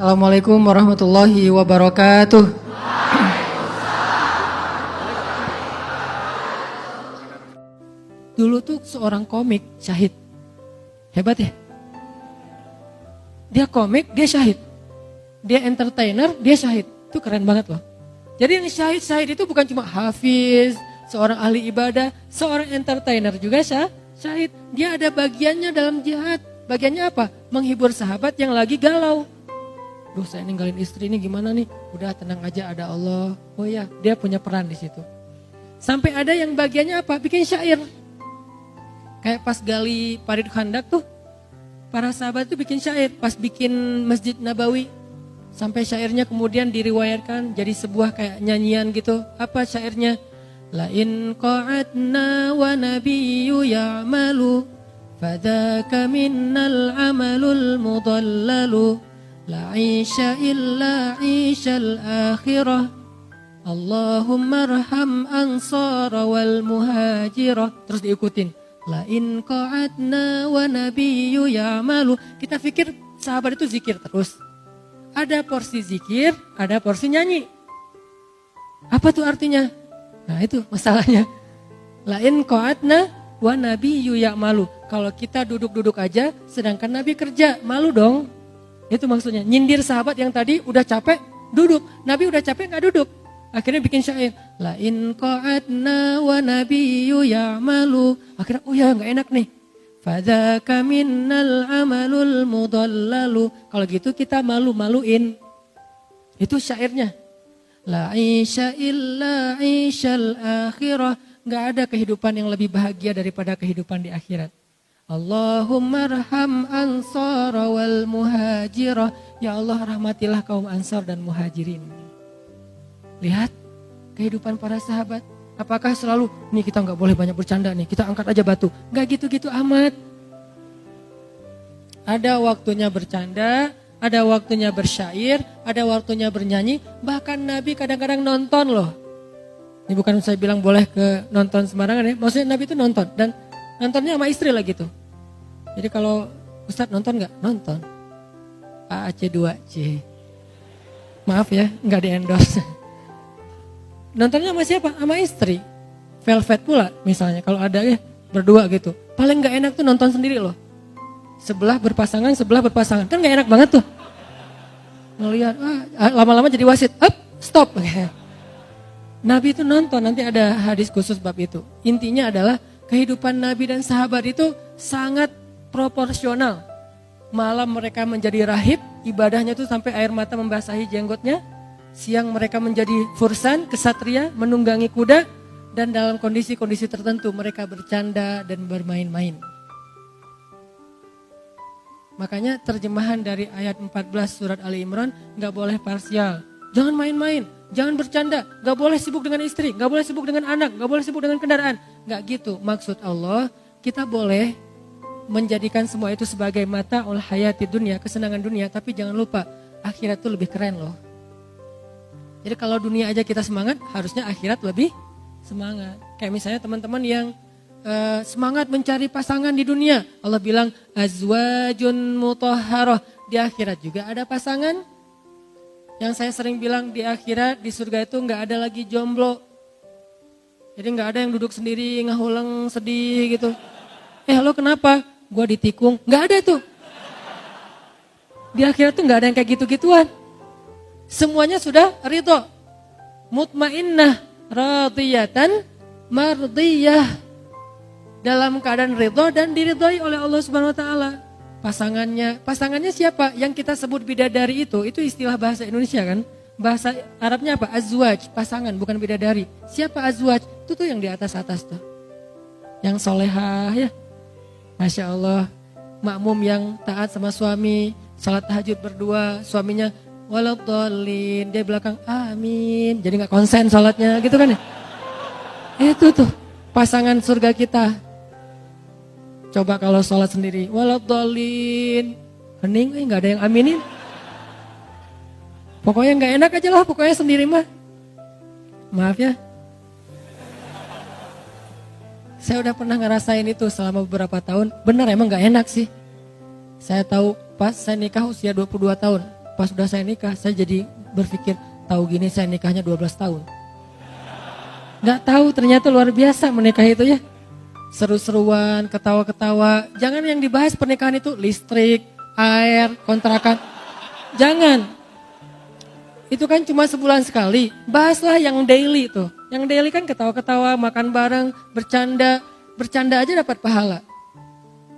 Assalamualaikum warahmatullahi wabarakatuh. Dulu tuh seorang komik syahid. Hebat ya? Dia komik, dia syahid. Dia entertainer, dia syahid. Itu keren banget loh. Jadi yang syahid itu bukan cuma hafiz, seorang ahli ibadah, seorang entertainer juga syahid. Dia ada bagiannya dalam jihad. Bagiannya apa? Menghibur sahabat yang lagi galau. Duh, saya ninggalin istri ini gimana nih? Udah tenang aja, ada Allah. Oh ya, dia punya peran di situ. Sampai ada yang bagiannya apa? Bikin syair. Kayak pas gali Parit Khandak tuh, para sahabat tuh bikin syair. Pas bikin Masjid Nabawi, sampai syairnya kemudian diriwayatkan jadi sebuah kayak nyanyian gitu. Apa syairnya? La in qa'adna wa nabiyyu ya'malu fadhaka minnal amalul mudallalu la 'isha illa 'ishal akhirah Allahumma arham ansara wal muhajirah. Terus diikutin. La in qa'adna wa nabiyyu ya'malu. Kita pikir sahabat itu zikir terus. Ada porsi zikir, ada porsi nyanyi. Apa tuh artinya? Nah itu masalahnya. La in qa'adna wa nabiyyu ya'malu. Kalau kita duduk-duduk aja sedangkan Nabi kerja, malu dong. Itu maksudnya. Nyindir sahabat yang tadi udah capek, duduk. Nabi udah capek gak duduk. Akhirnya bikin syair. La in qa'adna wa nabiyyu ya'malu. Akhirnya oh ya gak enak nih. Fadzaka minnal amalul mudallalu. Kalau gitu kita malu-maluin. Itu syairnya. La isya illa isyal akhirah. Gak ada kehidupan yang lebih bahagia daripada kehidupan di akhirat. Allahumma arham ansara wal muhajirah. Ya Allah rahmatilah kaum ansar dan muhajirin. Lihat kehidupan para sahabat. Apakah selalu, nih kita gak boleh banyak bercanda nih, kita angkat aja batu. Gak gitu-gitu amat. Ada waktunya bercanda, ada waktunya bersyair, ada waktunya bernyanyi. Bahkan Nabi kadang-kadang nonton loh. Ini bukan saya bilang boleh ke nonton sembarangan ya. Maksudnya Nabi itu nonton dan nontonnya sama istri lah gitu. Jadi kalau Ustadz nonton gak? Nonton. AAC2C. Maaf ya, gak di endorse. Nontonnya sama siapa? Sama istri. Velvet pula misalnya kalau ada ya berdua gitu. Paling gak enak tuh nonton sendiri loh. Sebelah berpasangan. Kan gak enak banget tuh. Ngelihat, lama-lama jadi wasit. Up, stop. Nabi itu nonton, nanti ada hadis khusus bab itu. Intinya adalah kehidupan Nabi dan sahabat itu sangat proporsional. Malam mereka menjadi rahib, ibadahnya itu sampai air mata membasahi jenggotnya. Siang mereka menjadi fursan, kesatria, menunggangi kuda. Dan dalam kondisi-kondisi tertentu mereka bercanda dan bermain-main. Makanya terjemahan dari ayat 14 surat Ali Imran gak boleh parsial. Jangan main-main, jangan bercanda, gak boleh sibuk dengan istri, gak boleh sibuk dengan anak, gak boleh sibuk dengan kendaraan. Gak gitu, maksud Allah kita boleh menjadikan semua itu sebagai mata ul hayati dunia, kesenangan dunia. Tapi jangan lupa akhirat itu lebih keren loh. Jadi kalau dunia aja kita semangat, harusnya akhirat lebih semangat. Kayak misalnya teman-teman yang semangat mencari pasangan di dunia. Allah bilang azwajun mutahharah. Di akhirat juga ada pasangan. Yang saya sering bilang di akhirat, di surga itu gak ada lagi jomblo. Jadi gak ada yang duduk sendiri, ngahuleng, sedih gitu. Lo kenapa? Gua ditikung. Gak ada tuh. Di akhirat tuh gak ada yang kayak gitu-gituan. Semuanya sudah ridho. Mutmainnah, radiyatan, mardiyah. Dalam keadaan ridho dan diridhoi oleh Allah Subhanahu wa taala. Pasangannya siapa? Yang kita sebut bidadari itu istilah bahasa Indonesia kan? Bahasa Arabnya apa? Azwaj, pasangan bukan bidadari. Siapa azwaj? Itu tuh yang di atas-atas tuh. Yang solehah ya. Masya Allah. Makmum yang taat sama suami, salat tahajud berdua, suaminya waladhdallin, dia belakang amin. Jadi gak konsen salatnya gitu kan ya. Itu tuh pasangan surga kita. Coba kalau sholat sendiri, waladhdallin, hening, gak ada yang aminin. Pokoknya gak enak aja lah, pokoknya sendiri mah. Maaf ya. Saya udah pernah ngerasain itu selama beberapa tahun, benar emang gak enak sih. Saya tahu pas saya nikah usia 22 tahun. pas udah saya nikah, saya jadi berpikir, tahu gini saya nikahnya 12 tahun. Nggak tahu ternyata luar biasa menikah itu ya. Seru-seruan, ketawa-ketawa. Jangan yang dibahas pernikahan itu listrik, air, kontrakan. Jangan. Itu kan cuma sebulan sekali. Bahaslah yang daily tuh. Yang daily kan ketawa-ketawa, makan bareng, bercanda. Bercanda aja dapat pahala.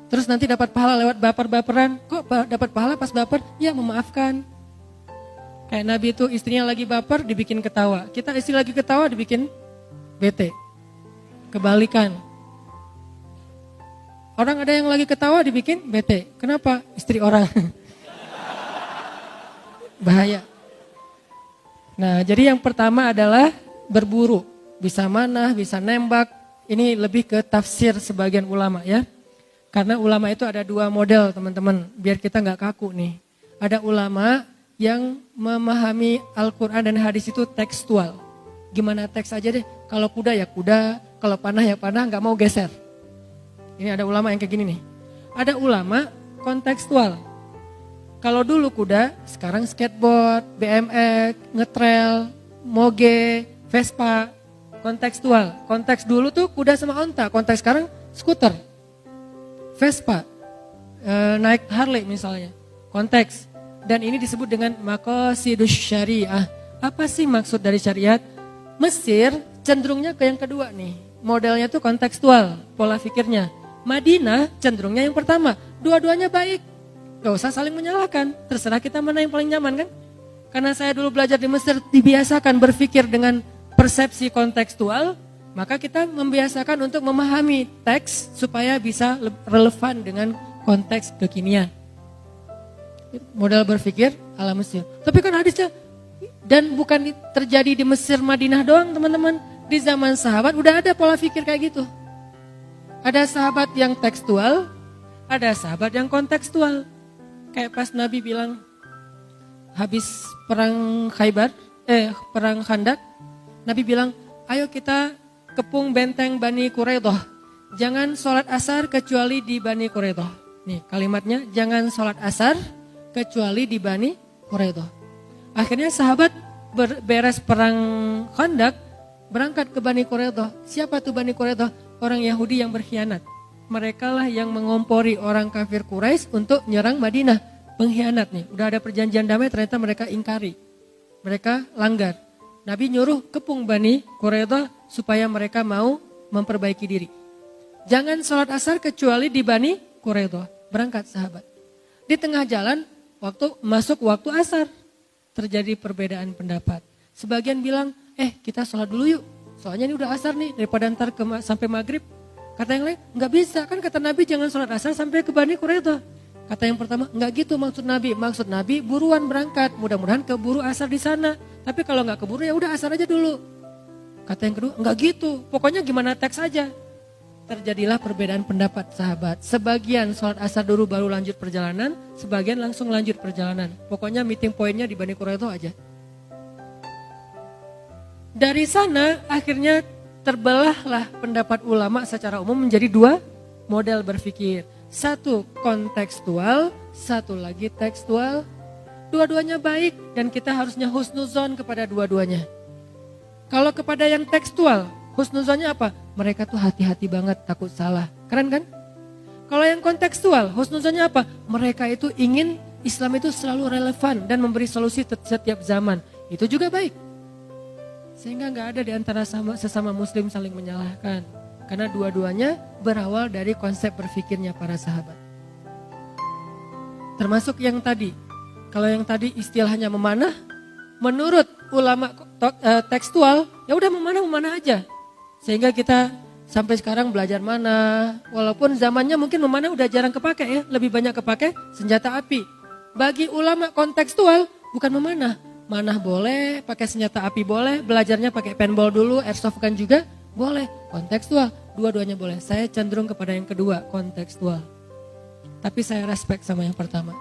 Terus nanti dapat pahala lewat baper-baperan. Kok dapat pahala pas baper? Ya memaafkan. Kayak Nabi itu istrinya lagi baper dibikin ketawa. Kita istri lagi ketawa dibikin bete. Kebalikan. Orang ada yang lagi ketawa dibikin bete. Kenapa? Istri orang. Bahaya. Nah, jadi yang pertama adalah berburu. Bisa manah, bisa nembak. Ini lebih ke tafsir sebagian ulama ya. Karena ulama itu ada dua model teman-teman. Biar kita gak kaku nih. Ada ulama yang memahami Al-Quran dan hadis itu tekstual. Gimana teks aja deh. Kalau kuda ya kuda, kalau panah ya panah, gak mau geser. Ini ada ulama yang kayak gini nih. Ada ulama kontekstual. Kalau dulu kuda, sekarang skateboard, BMX, ngetrail, moge, Vespa, kontekstual. Konteks dulu tuh kuda sama onta, konteks sekarang skuter, Vespa, naik Harley misalnya, konteks. Dan ini disebut dengan maqasidus syariah. Apa sih maksud dari syariat? Mesir cenderungnya ke yang kedua nih, modelnya tuh kontekstual, pola pikirnya. Madinah cenderungnya yang pertama, dua-duanya baik. Gak usah saling menyalahkan, terserah kita mana yang paling nyaman kan. Karena saya dulu belajar di Mesir dibiasakan berpikir dengan persepsi kontekstual, maka kita membiasakan untuk memahami teks supaya bisa relevan dengan konteks kekinian. Modal berpikir ala Mesir. Tapi kan hadisnya, dan bukan terjadi di Mesir Madinah doang teman-teman. Di zaman sahabat udah ada pola pikir kayak gitu. Ada sahabat yang tekstual, ada sahabat yang kontekstual. Kayak pas Nabi bilang habis perang perang Khandak, Nabi bilang, ayo kita kepung benteng Bani Quraidah. Jangan sholat asar kecuali di Bani Quraidah. Nih kalimatnya, jangan sholat asar kecuali di Bani Quraidah. Akhirnya sahabat beres perang Khandak, berangkat ke Bani Quraidah. Siapa tuh Bani Quraidah? Orang Yahudi yang berkhianat. Mereka lah yang mengompori orang kafir Quraisy untuk nyerang Madinah. Pengkhianat nih, udah ada perjanjian damai ternyata mereka ingkari. Mereka langgar. Nabi nyuruh kepung Bani Quraidah supaya mereka mau memperbaiki diri. Jangan sholat asar kecuali di Bani Quraidah. Berangkat sahabat. Di tengah jalan, masuk waktu asar. Terjadi perbedaan pendapat. Sebagian bilang, kita sholat dulu yuk. Soalnya ini udah asar nih, daripada ntar sampai maghrib. Kata yang lain, nggak bisa, kan kata Nabi jangan sholat asar sampai ke Bani Quraidah. Kata yang pertama, nggak gitu maksud Nabi. Maksud Nabi buruan berangkat, mudah-mudahan keburu asar di sana. Tapi kalau nggak keburu ya udah asar aja dulu. Kata yang kedua, nggak gitu, pokoknya gimana teks aja. Terjadilah perbedaan pendapat sahabat. Sebagian sholat asar dulu baru lanjut perjalanan, sebagian langsung lanjut perjalanan. Pokoknya meeting pointnya di Bani Quraidah aja. Dari sana akhirnya terbelahlah pendapat ulama secara umum menjadi dua model berpikir. Satu kontekstual, satu lagi tekstual. Dua-duanya baik dan kita harusnya husnuzon kepada dua-duanya. Kalau kepada yang tekstual, husnuzonnya apa? Mereka tuh hati-hati banget takut salah. Keren kan? Kalau yang kontekstual, husnuzonnya apa? Mereka itu ingin Islam itu selalu relevan dan memberi solusi setiap zaman. Itu juga baik. Sehingga gak ada di antara sesama muslim saling menyalahkan. Karena dua-duanya berawal dari konsep berpikirnya para sahabat. Termasuk yang tadi. Kalau yang tadi istilahnya memanah, menurut ulama tekstual, ya udah memanah aja. Sehingga kita sampai sekarang belajar manah. Walaupun zamannya mungkin memanah udah jarang kepake ya. Lebih banyak kepake senjata api. Bagi ulama kontekstual, bukan memanah. Manah boleh, pakai senjata api boleh, belajarnya pakai paintball dulu, airsoft gun juga boleh. Kontekstual, dua-duanya boleh. Saya cenderung kepada yang kedua, kontekstual. Tapi saya respect sama yang pertama.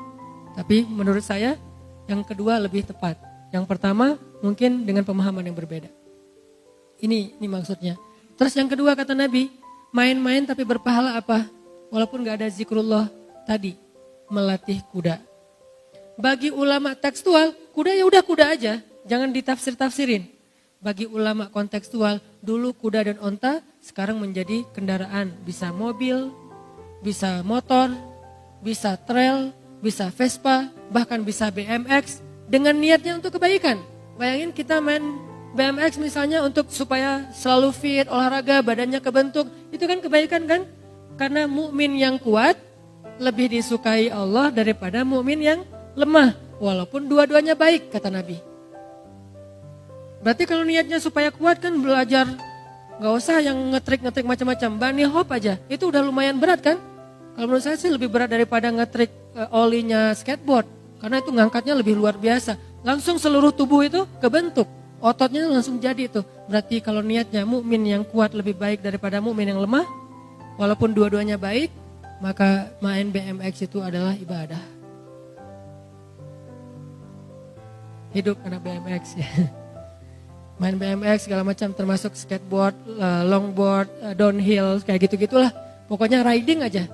Tapi menurut saya yang kedua lebih tepat. Yang pertama mungkin dengan pemahaman yang berbeda. Ini maksudnya. Terus yang kedua kata Nabi, main-main tapi berpahala apa? Walaupun gak ada zikrullah tadi, melatih kuda. Bagi ulama tekstual, kuda ya udah kuda aja, jangan ditafsir-tafsirin. Bagi ulama kontekstual, dulu kuda dan onta sekarang menjadi kendaraan. Bisa mobil, bisa motor, bisa trail, bisa Vespa, bahkan bisa BMX dengan niatnya untuk kebaikan. Bayangin kita main BMX misalnya untuk supaya selalu fit, olahraga, badannya kebentuk, itu kan kebaikan kan? Karena mukmin yang kuat lebih disukai Allah daripada mukmin yang lemah, walaupun dua-duanya baik kata Nabi. Berarti kalau niatnya supaya kuat kan belajar, gak usah yang ngetrik-ngetrik macam-macam, bunny hop aja, itu udah lumayan berat kan? Kalau menurut saya sih lebih berat daripada ngetrik olinya skateboard, karena itu ngangkatnya lebih luar biasa. Langsung seluruh tubuh itu kebentuk, ototnya langsung jadi itu. Berarti kalau niatnya mukmin yang kuat lebih baik daripada mukmin yang lemah, walaupun dua-duanya baik, maka main BMX itu adalah ibadah. Hidup anak BMX ya. Main BMX segala macam termasuk skateboard, longboard, downhill kayak gitu-gitulah. Pokoknya riding aja.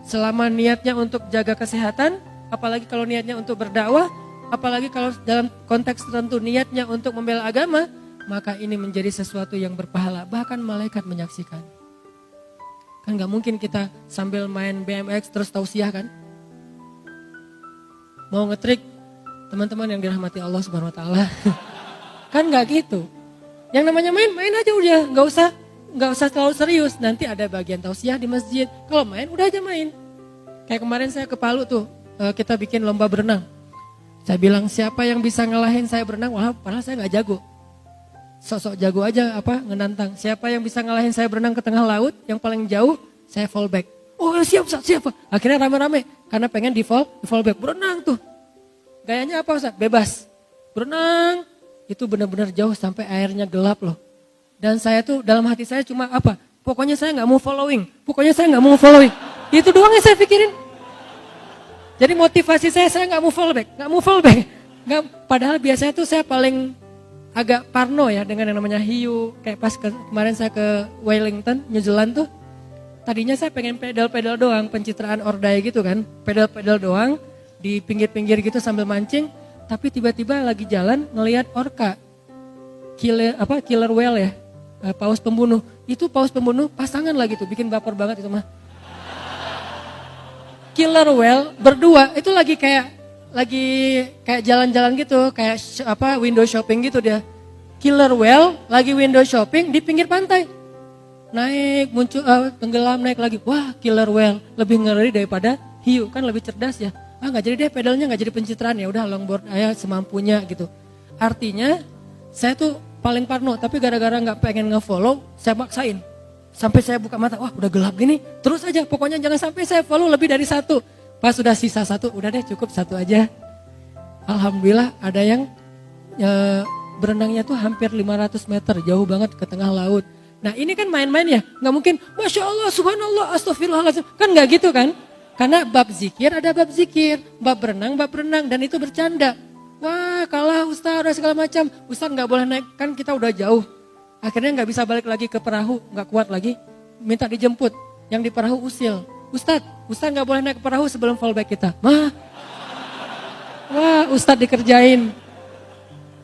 Selama niatnya untuk jaga kesehatan, apalagi kalau niatnya untuk berdakwah, apalagi kalau dalam konteks tertentu niatnya untuk membela agama, maka ini menjadi sesuatu yang berpahala. Bahkan malaikat menyaksikan. Kan gak mungkin kita sambil main BMX terus tausiah kan? Mau ngetrik, teman-teman yang dirahmati Allah Subhanahu Wa Taala. Kan gak gitu. Yang namanya main aja udah, gak usah terlalu serius. Nanti ada bagian tausiah di masjid. Kalau main udah aja main. Kayak kemarin saya ke Palu tuh, kita bikin lomba berenang. Saya bilang siapa yang bisa ngalahin saya berenang, wah padahal saya gak jago. Sok-sok jago aja ngenantang. Siapa yang bisa ngalahin saya berenang ke tengah laut, yang paling jauh saya fallback. Oh siap. Akhirnya rame-rame, karena pengen di fallback. Berenang tuh. Gayanya apa Ustaz? Bebas. Berenang. Itu benar-benar jauh sampai airnya gelap loh. Dan saya tuh dalam hati saya cuma apa? Pokoknya saya gak mau following. Itu doang yang saya pikirin. Jadi motivasi saya gak mau fallback. Padahal biasanya tuh saya paling agak parno ya dengan yang namanya hiu. Kayak pas kemarin saya ke Wellington, New Zealand tuh. Tadinya saya pengen pedal-pedal doang, pencitraan ordai gitu kan. Pedal-pedal doang di pinggir-pinggir gitu sambil mancing. Tapi tiba-tiba lagi jalan ngelihat orca, killer whale ya, paus pembunuh. Itu paus pembunuh pasangan lagi tuh, bikin baper banget itu mah. Killer whale berdua itu lagi kayak jalan-jalan gitu, kayak window shopping gitu dia. Killer whale lagi window shopping di pinggir pantai. Naik, muncul, tenggelam, naik lagi. Wah, killer whale lebih ngeri daripada hiu, kan lebih cerdas ya. Gak jadi deh pedalnya, gak jadi pencitraan, ya udah longboard aja semampunya gitu. Artinya saya tuh paling parno, tapi gara-gara gak pengen nge-follow, saya maksain. Sampai saya buka mata, wah udah gelap gini, terus aja pokoknya jangan sampai saya follow lebih dari satu. Pas sudah sisa satu, udah deh cukup satu aja. Alhamdulillah ada yang berenangnya tuh hampir 500 meter, jauh banget ke tengah laut. Nah ini kan main-main ya, gak mungkin Masya Allah, Subhanallah, Astagfirullahaladzim, kan gak gitu kan. Karena bab zikir ada bab zikir, bab berenang, dan itu bercanda. Wah kalah Ustaz, segala macam. Ustaz gak boleh naik, kan kita udah jauh. Akhirnya gak bisa balik lagi ke perahu, gak kuat lagi. Minta dijemput, yang di perahu usil. Ustaz gak boleh naik ke perahu sebelum fallback kita. Wah Ustaz dikerjain.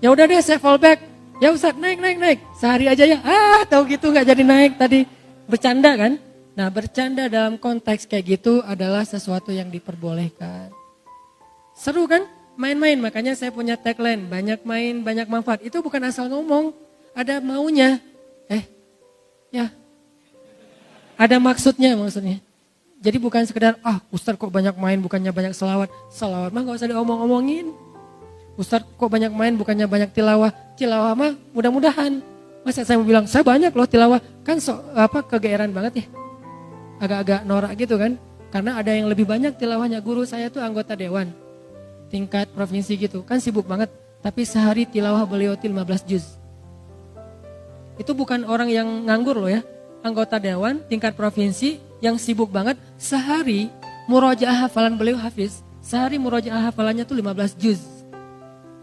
Ya udah deh saya fallback. Ya Ustaz naik. Sehari aja ya. Tahu gitu gak jadi naik tadi. Bercanda kan? Nah bercanda dalam konteks kayak gitu adalah sesuatu yang diperbolehkan. Seru kan? Main-main, makanya saya punya tagline, banyak main, banyak manfaat. Itu bukan asal ngomong, ada maunya. Ya, ada maksudnya. Jadi bukan sekedar, Ustaz kok banyak main, bukannya banyak selawat. Selawat mah gak usah diomong-omongin. Ustaz kok banyak main, bukannya banyak tilawah. Tilawah mah mudah-mudahan. Masa saya mau bilang, saya banyak loh tilawah. Kan kegeeran banget ya. Agak-agak norak gitu kan. Karena ada yang lebih banyak tilawahnya. Guru saya tuh anggota dewan tingkat provinsi gitu. Kan sibuk banget. Tapi sehari tilawah beliau 15 juz. Itu bukan orang yang nganggur loh ya. Anggota dewan tingkat provinsi yang sibuk banget. Sehari murojaah hafalan beliau hafiz. Sehari murojaah hafalannya tuh 15 juz.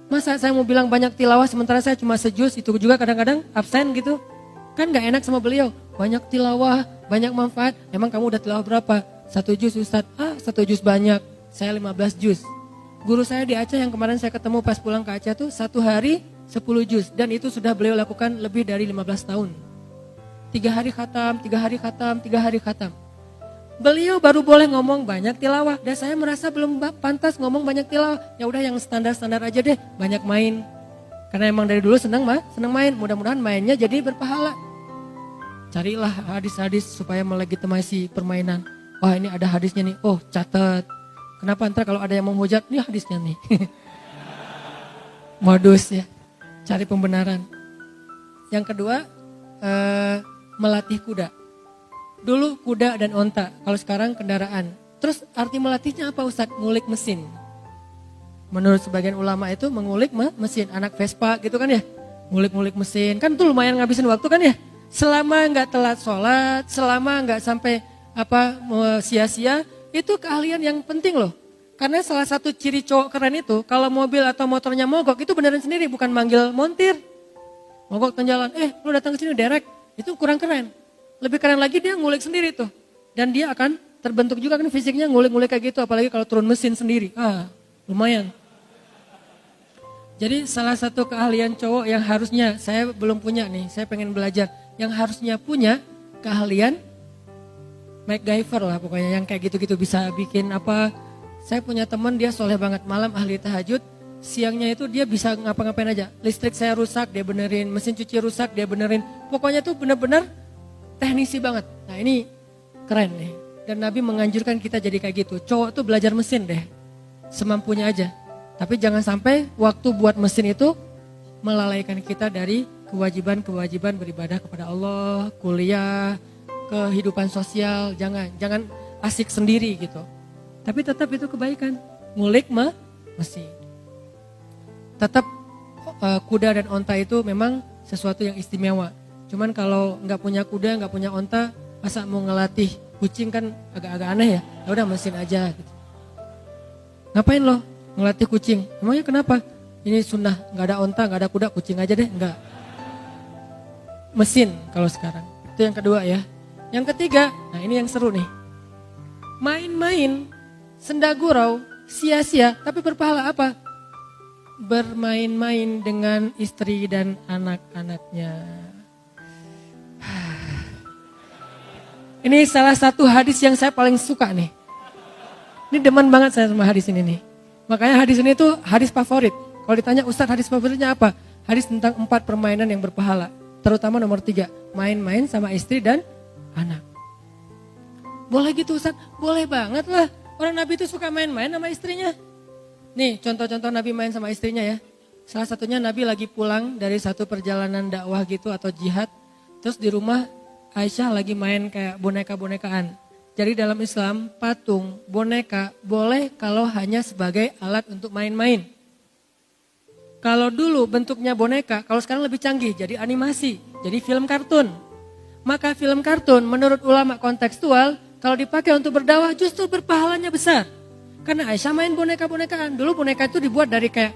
Masa saya mau bilang banyak tilawah sementara saya cuma sejuz. Itu juga kadang-kadang absen gitu. Kan gak enak sama beliau. Banyak tilawah, banyak manfaat. Emang kamu udah tilawah berapa? 1 juz Ustaz. 1 juz banyak. Saya 15 juz. Guru saya di Aceh yang kemarin saya ketemu pas pulang ke Aceh tuh 1 hari 10 juz. Dan itu sudah beliau lakukan lebih dari 15 tahun. 3 hari khatam, 3 hari khatam, 3 hari khatam. Beliau baru boleh ngomong banyak tilawah. Dan saya merasa belum pantas ngomong banyak tilawah. Ya udah yang standar-standar aja deh, banyak main. Karena emang dari dulu senang main. Mudah-mudahan mainnya jadi berpahala. Carilah hadis-hadis supaya melegitimasi permainan. Wah ini ada hadisnya nih, oh catat. Kenapa ntar kalau ada yang menghujat, ini hadisnya nih. Modus ya, cari pembenaran. Yang kedua, melatih kuda. Dulu kuda dan onta, kalau sekarang kendaraan. Terus arti melatihnya apa Ustadz? Ngulik mesin. Menurut sebagian ulama itu mengulik mesin, anak Vespa gitu kan ya. Ngulik-ngulik mesin, kan itu lumayan ngabisin waktu kan ya. Selama nggak telat sholat, selama nggak sampai sia-sia, itu keahlian yang penting loh. Karena salah satu ciri cowok keren itu, kalau mobil atau motornya mogok, itu beneran sendiri, bukan manggil montir. Mogok tengah jalan, lu datang ke sini derek, itu kurang keren. Lebih keren lagi dia ngulik sendiri tuh. Dan dia akan terbentuk juga kan fisiknya ngulik-ngulik kayak gitu, apalagi kalau turun mesin sendiri. Lumayan. Jadi salah satu keahlian cowok yang harusnya, saya belum punya nih, saya pengen belajar. Yang harusnya punya keahlian MacGyver lah pokoknya, yang kayak gitu-gitu bisa bikin apa. Saya punya teman dia soleh banget, malam ahli tahajud, siangnya itu dia bisa ngapa-ngapain aja. Listrik saya rusak dia benerin, mesin cuci rusak dia benerin. Pokoknya tuh bener-bener teknisi banget. Nah ini keren nih. Dan Nabi menganjurkan kita jadi kayak gitu. Cowok tuh belajar mesin deh, semampunya aja. Tapi jangan sampai waktu buat mesin itu melalaikan kita dari kewajiban-kewajiban beribadah kepada Allah, kuliah, kehidupan sosial, jangan asik sendiri gitu. Tapi tetap itu kebaikan, ngulik mesin. Tetap kuda dan onta itu memang sesuatu yang istimewa. Cuman kalau nggak punya kuda, nggak punya onta, masa mau ngelatih kucing kan agak-agak aneh ya. Ya udah mesin aja gitu. Ngapain lo ngelatih kucing? Emangnya kenapa? Ini sunnah, nggak ada onta, nggak ada kuda, kucing aja deh, enggak. Mesin kalau sekarang. Itu yang kedua ya. Yang ketiga, nah ini yang seru nih. Main-main, senda gurau, sia-sia, tapi berpahala apa? Bermain-main dengan istri dan anak-anaknya. Ini salah satu hadis yang saya paling suka nih. Ini demen banget saya sama hadis ini nih. Makanya hadis ini tuh hadis favorit. Kalau ditanya Ustadz hadis favoritnya apa? Hadis tentang 4 permainan yang berpahala. Terutama nomor 3, main-main sama istri dan anak. Boleh gitu Ustadz? Boleh banget lah. Orang Nabi itu suka main-main sama istrinya. Nih contoh-contoh Nabi main sama istrinya ya. Salah satunya Nabi lagi pulang dari satu perjalanan dakwah gitu atau jihad. Terus di rumah Aisyah lagi main kayak boneka-bonekaan. Jadi dalam Islam patung, boneka boleh kalau hanya sebagai alat untuk main-main. Kalau dulu bentuknya boneka, kalau sekarang lebih canggih jadi animasi, jadi film kartun. Maka film kartun menurut ulama kontekstual kalau dipakai untuk berdakwah justru berpahalanya besar. Karena Aisyah main boneka-bonekaan. Dulu boneka itu dibuat dari kayak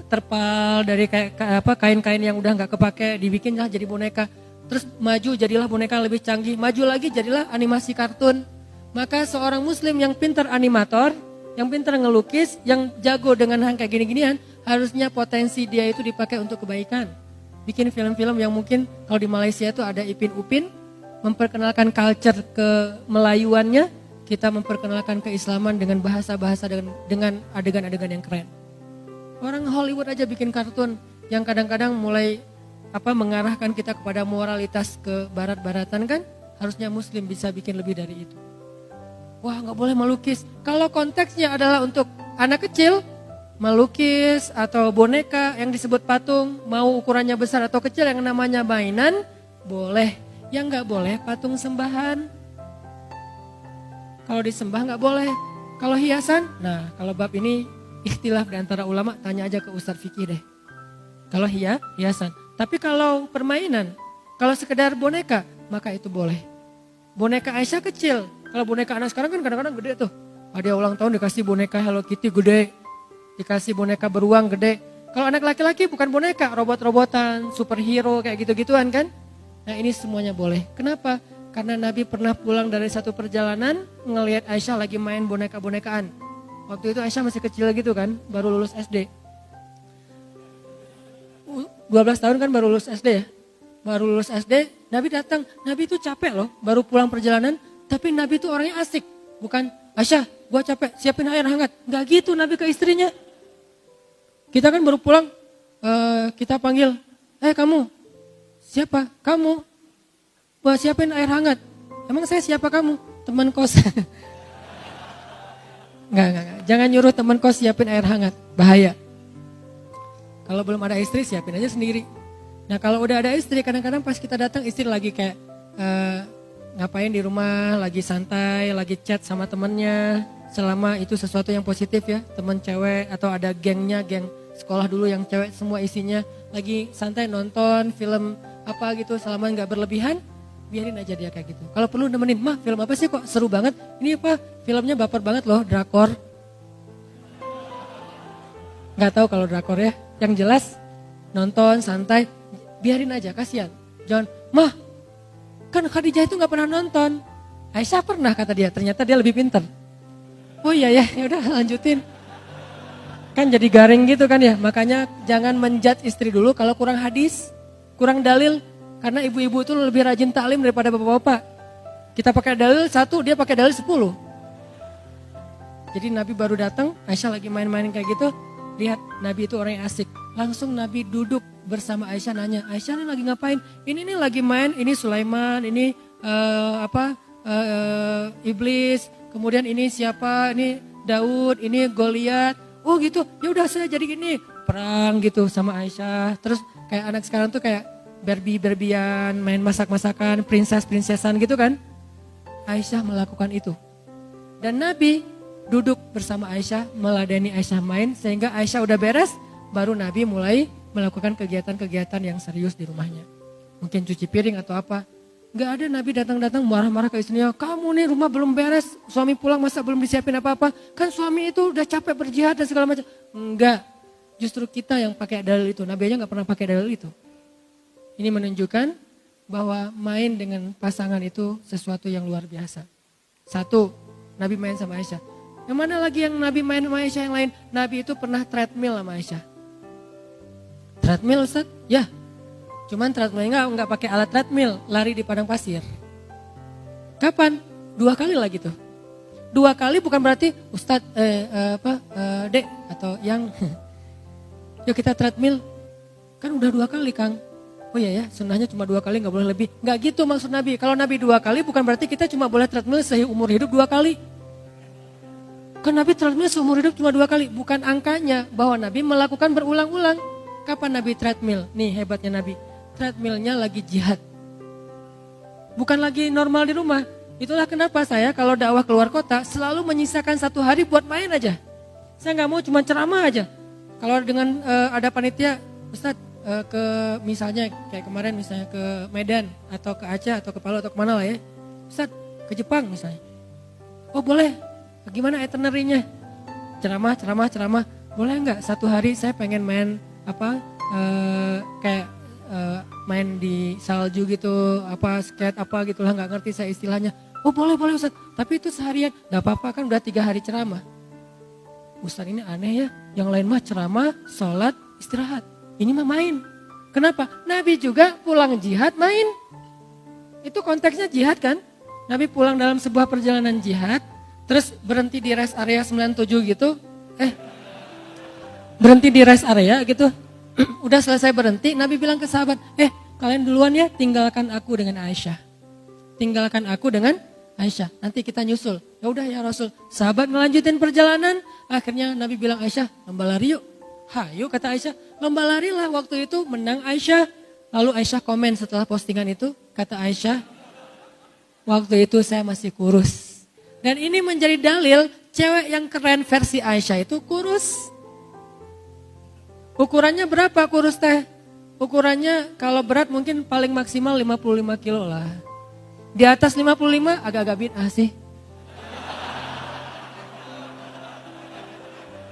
terpal, dari kayak kain-kain yang udah nggak kepake, dibikinlah jadi boneka. Terus maju jadilah boneka lebih canggih, maju lagi jadilah animasi kartun. Maka seorang muslim yang pintar animator, yang pintar ngelukis, yang jago dengan hal kayak gini-ginian, harusnya potensi dia itu dipakai untuk kebaikan. Bikin film-film yang mungkin kalau di Malaysia itu ada Ipin Upin, memperkenalkan culture kemelayuannya, kita memperkenalkan keislaman dengan bahasa-bahasa dengan adegan-adegan yang keren. Orang Hollywood aja bikin kartun yang kadang-kadang mulai mengarahkan kita kepada moralitas ke barat-baratan kan, harusnya muslim bisa bikin lebih dari itu. Wah gak boleh melukis. Kalau konteksnya adalah untuk anak kecil, melukis atau boneka yang disebut patung, mau ukurannya besar atau kecil yang namanya mainan, boleh. Yang gak boleh patung sembahan. Kalau disembah gak boleh. Kalau hiasan, nah kalau bab ini ikhtilaf di antara ulama, tanya aja ke Ustadz Fikih deh. Kalau hiasan. Tapi kalau permainan, kalau sekedar boneka, maka itu boleh. Boneka Aisyah kecil. Kalau boneka anak sekarang kan kadang-kadang gede tuh. Ada ulang tahun dikasih boneka Hello Kitty gede. Dikasih boneka beruang gede. Kalau anak laki-laki bukan boneka, robot-robotan, superhero kayak gitu-gituan kan. Nah ini semuanya boleh. Kenapa? Karena Nabi pernah pulang dari satu perjalanan, ngelihat Aisyah lagi main boneka-bonekaan. Waktu itu Aisyah masih kecil gitu kan, baru lulus SD. 12 tahun kan baru lulus SD ya. Baru lulus SD, Nabi datang. Nabi itu capek loh, baru pulang perjalanan. Tapi Nabi itu orangnya asik. Bukan, Aisyah gua capek, siapin air hangat. Gak gitu Nabi ke istrinya. Kita kan baru pulang, kita panggil, kamu, siapa? Kamu, gua siapin air hangat. Emang saya siapa kamu? Teman kos. Enggak. Jangan nyuruh teman kos siapin air hangat, bahaya. Kalau belum ada istri siapin aja sendiri. Nah kalau udah ada istri kadang-kadang pas kita datang istri lagi kayak ngapain di rumah, lagi santai, lagi chat sama temennya. Selama itu sesuatu yang positif ya, teman cewek atau ada gengnya, geng sekolah dulu yang cewek semua isinya. Lagi santai nonton film apa gitu selama nggak berlebihan, biarin aja dia kayak gitu. Kalau perlu nemenin, mah film apa sih kok seru banget, ini apa filmnya baper banget loh, drakor. Nggak tahu kalau drakor ya. Yang jelas nonton santai, biarin aja kasihan. Jangan, mah kan Khadijah itu nggak pernah nonton. Aisyah pernah kata dia, ternyata dia lebih pintar. Oh iya ya, udah lanjutin. Kan jadi garing gitu kan ya, makanya jangan menjudge istri dulu kalau kurang hadis, kurang dalil. Karena ibu-ibu itu lebih rajin taklim daripada bapak-bapak. Kita pakai dalil 1, dia pakai dalil 10. Jadi Nabi baru datang, Aisyah lagi main-main kayak gitu. Lihat Nabi itu orang yang asik. Langsung Nabi duduk bersama Aisyah nanya, Aisyah ini lagi ngapain? Ini lagi main, ini Sulaiman, ini Iblis, kemudian ini siapa? Ini Daud, ini Goliat. Oh gitu, ya udah saya jadi gini, perang gitu sama Aisyah. Terus kayak anak sekarang tuh kayak Barbie-Barbian, main masak-masakan, princess-princessan gitu kan. Aisyah melakukan itu. Dan Nabi duduk bersama Aisyah, meladeni Aisyah main, sehingga Aisyah udah beres, baru Nabi mulai melakukan kegiatan-kegiatan yang serius di rumahnya. Mungkin cuci piring atau apa. Gak ada Nabi datang-datang marah-marah ke istrinya, kamu nih rumah belum beres, suami pulang masa belum disiapin apa-apa. Kan suami itu udah capek berjihad dan segala macam. Enggak, justru kita yang pakai dalil itu, Nabi aja gak pernah pakai dalil itu. Ini menunjukkan bahwa main dengan pasangan itu sesuatu yang luar biasa. 1, Nabi main sama Aisyah. Yang mana lagi yang Nabi main sama Aisyah yang lain? Nabi itu pernah treadmill sama Aisyah. Treadmill Ustaz? Ya. Cuman treadmill enggak pakai alat treadmill, lari di padang pasir. Kapan? 2 kali lah gitu. 2 kali bukan berarti Ustaz Dek atau yang yuk kita treadmill. Kan udah 2 kali Kang. Oh iya ya, sunnahnya cuma 2 kali, gak boleh lebih. Gak gitu maksud Nabi. Kalau Nabi 2 kali bukan berarti kita cuma boleh treadmill seumur hidup 2 kali. Kan Nabi treadmill seumur hidup cuma 2 kali. Bukan angkanya bahwa Nabi melakukan berulang-ulang. Kapan Nabi treadmill? Nih hebatnya Nabi. Treadmillnya lagi jihad. Bukan lagi normal di rumah. Itulah kenapa saya kalau dakwah keluar kota selalu menyisakan 1 hari buat main aja. Saya gak mau cuma ceramah aja. Kalau dengan ada panitia, Ustaz ke misalnya kayak kemarin misalnya ke Medan atau ke Aceh atau ke Palu atau kemana lah ya. Ustaz ke Jepang misalnya. Oh boleh. Gimana itinerary-nya? Ceramah. Boleh nggak 1 hari saya pengen main kayak main di salju gitu, skate apa gitu lah, nggak ngerti saya istilahnya. Oh boleh Ustaz. Tapi itu seharian, nggak apa-apa kan udah 3 hari ceramah. Ustaz ini aneh ya, yang lain mah ceramah, sholat, istirahat. Ini mah main. Kenapa? Nabi juga pulang jihad main. Itu konteksnya jihad kan? Nabi pulang dalam sebuah perjalanan jihad. Terus berhenti di rest area 97 gitu. Berhenti di rest area gitu. Udah selesai berhenti, Nabi bilang ke sahabat, kalian duluan ya, tinggalkan aku dengan Aisyah. Tinggalkan aku dengan Aisyah, nanti kita nyusul. Ya udah ya Rasul. Sahabat melanjutin perjalanan, akhirnya Nabi bilang Aisyah, lomba lari yuk. Hayu kata Aisyah, lomba lari lah waktu itu menang Aisyah. Lalu Aisyah komen setelah postingan itu, kata Aisyah, waktu itu saya masih kurus. Dan ini menjadi dalil cewek yang keren versi Aisyah itu kurus. Ukurannya berapa kurus teh? Ukurannya kalau berat mungkin paling maksimal 55 kilo lah. Di atas 55 agak-agak bid'ah sih.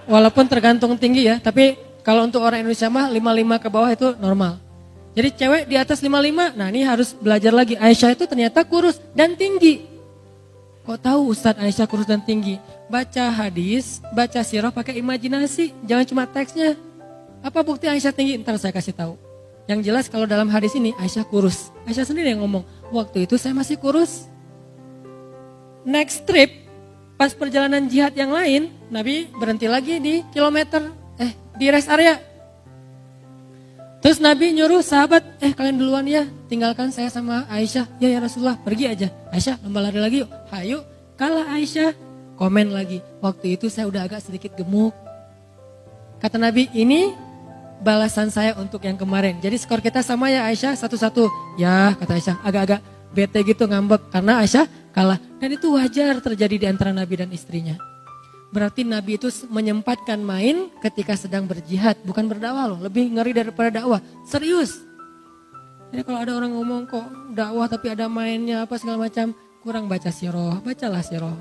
Walaupun tergantung tinggi ya, tapi kalau untuk orang Indonesia mah 55 ke bawah itu normal. Jadi cewek di atas 55, nah ini harus belajar lagi. Aisyah itu ternyata kurus dan tinggi. Kok tahu Ustadz Aisyah kurus dan tinggi? Baca hadis, baca sirah pakai imajinasi, jangan cuma teksnya. Apa bukti Aisyah tinggi? Ntar saya kasih tahu. Yang jelas kalau dalam hadis ini Aisyah kurus. Aisyah sendiri yang ngomong, waktu itu saya masih kurus. Next trip, pas perjalanan jihad yang lain, Nabi berhenti lagi di di rest area. Terus Nabi nyuruh sahabat, kalian duluan ya, tinggalkan saya sama Aisyah. Ya Rasulullah, pergi aja. Aisyah, lomba lari lagi yuk. Hayu, kalah Aisyah. Komen lagi, waktu itu saya udah agak sedikit gemuk. Kata Nabi, ini balasan saya untuk yang kemarin. Jadi skor kita sama ya Aisyah, 1-1. Ya, kata Aisyah, agak-agak bete gitu, ngambek. Karena Aisyah kalah. Dan itu wajar terjadi di antara Nabi dan istrinya. Berarti Nabi itu menyempatkan main ketika sedang berjihad, bukan berdakwah loh, lebih ngeri daripada dakwah, serius. Jadi kalau ada orang ngomong kok dakwah tapi ada mainnya apa segala macam, kurang baca sirah, bacalah sirah.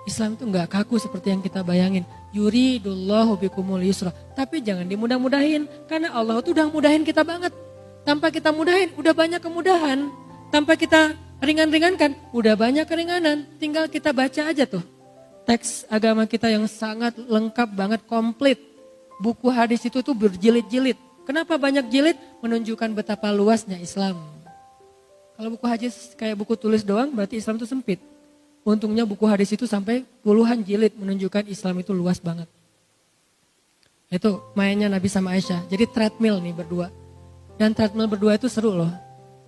Islam itu enggak kaku seperti yang kita bayangin. Yuridullahu bikumul yusra, tapi jangan dimudah-mudahin, karena Allah itu udah mudahin kita banget. Tanpa kita mudahin, udah banyak kemudahan. Tanpa kita ringan-ringankan, udah banyak keringanan. Tinggal kita baca aja tuh. Teks agama kita yang sangat lengkap banget, komplit. Buku hadis itu tuh berjilid-jilid. Kenapa banyak jilid? Menunjukkan betapa luasnya Islam. Kalau buku hadis kayak buku tulis doang, berarti Islam itu sempit. Untungnya buku hadis itu sampai puluhan jilid, menunjukkan Islam itu luas banget. Itu mainnya Nabi sama Aisyah. Jadi treadmill nih berdua. Dan treadmill berdua itu seru loh.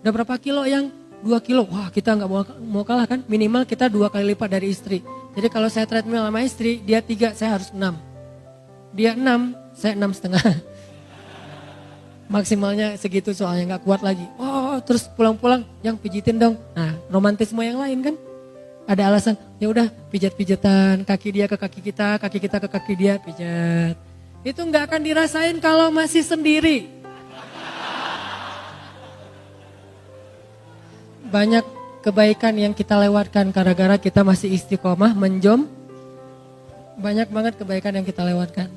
Udah berapa kilo yang 2 kilo? Wah, kita nggak mau kalah kan? Minimal kita 2 kali lipat dari istri. Jadi kalau saya treadmill sama istri, dia 3, saya harus 6. Dia 6, saya 6,5. Maksimalnya segitu soalnya gak kuat lagi. Oh, terus pulang-pulang yang pijitin dong. Nah, romantisme yang lain kan. Ada alasan, ya udah pijat-pijatan, kaki dia ke kaki kita ke kaki dia, pijat. Itu gak akan dirasain kalau masih sendiri. Banyak kebaikan yang kita lewatkan gara-gara kita masih istiqomah menjom. Banyak banget kebaikan yang kita lewatkan.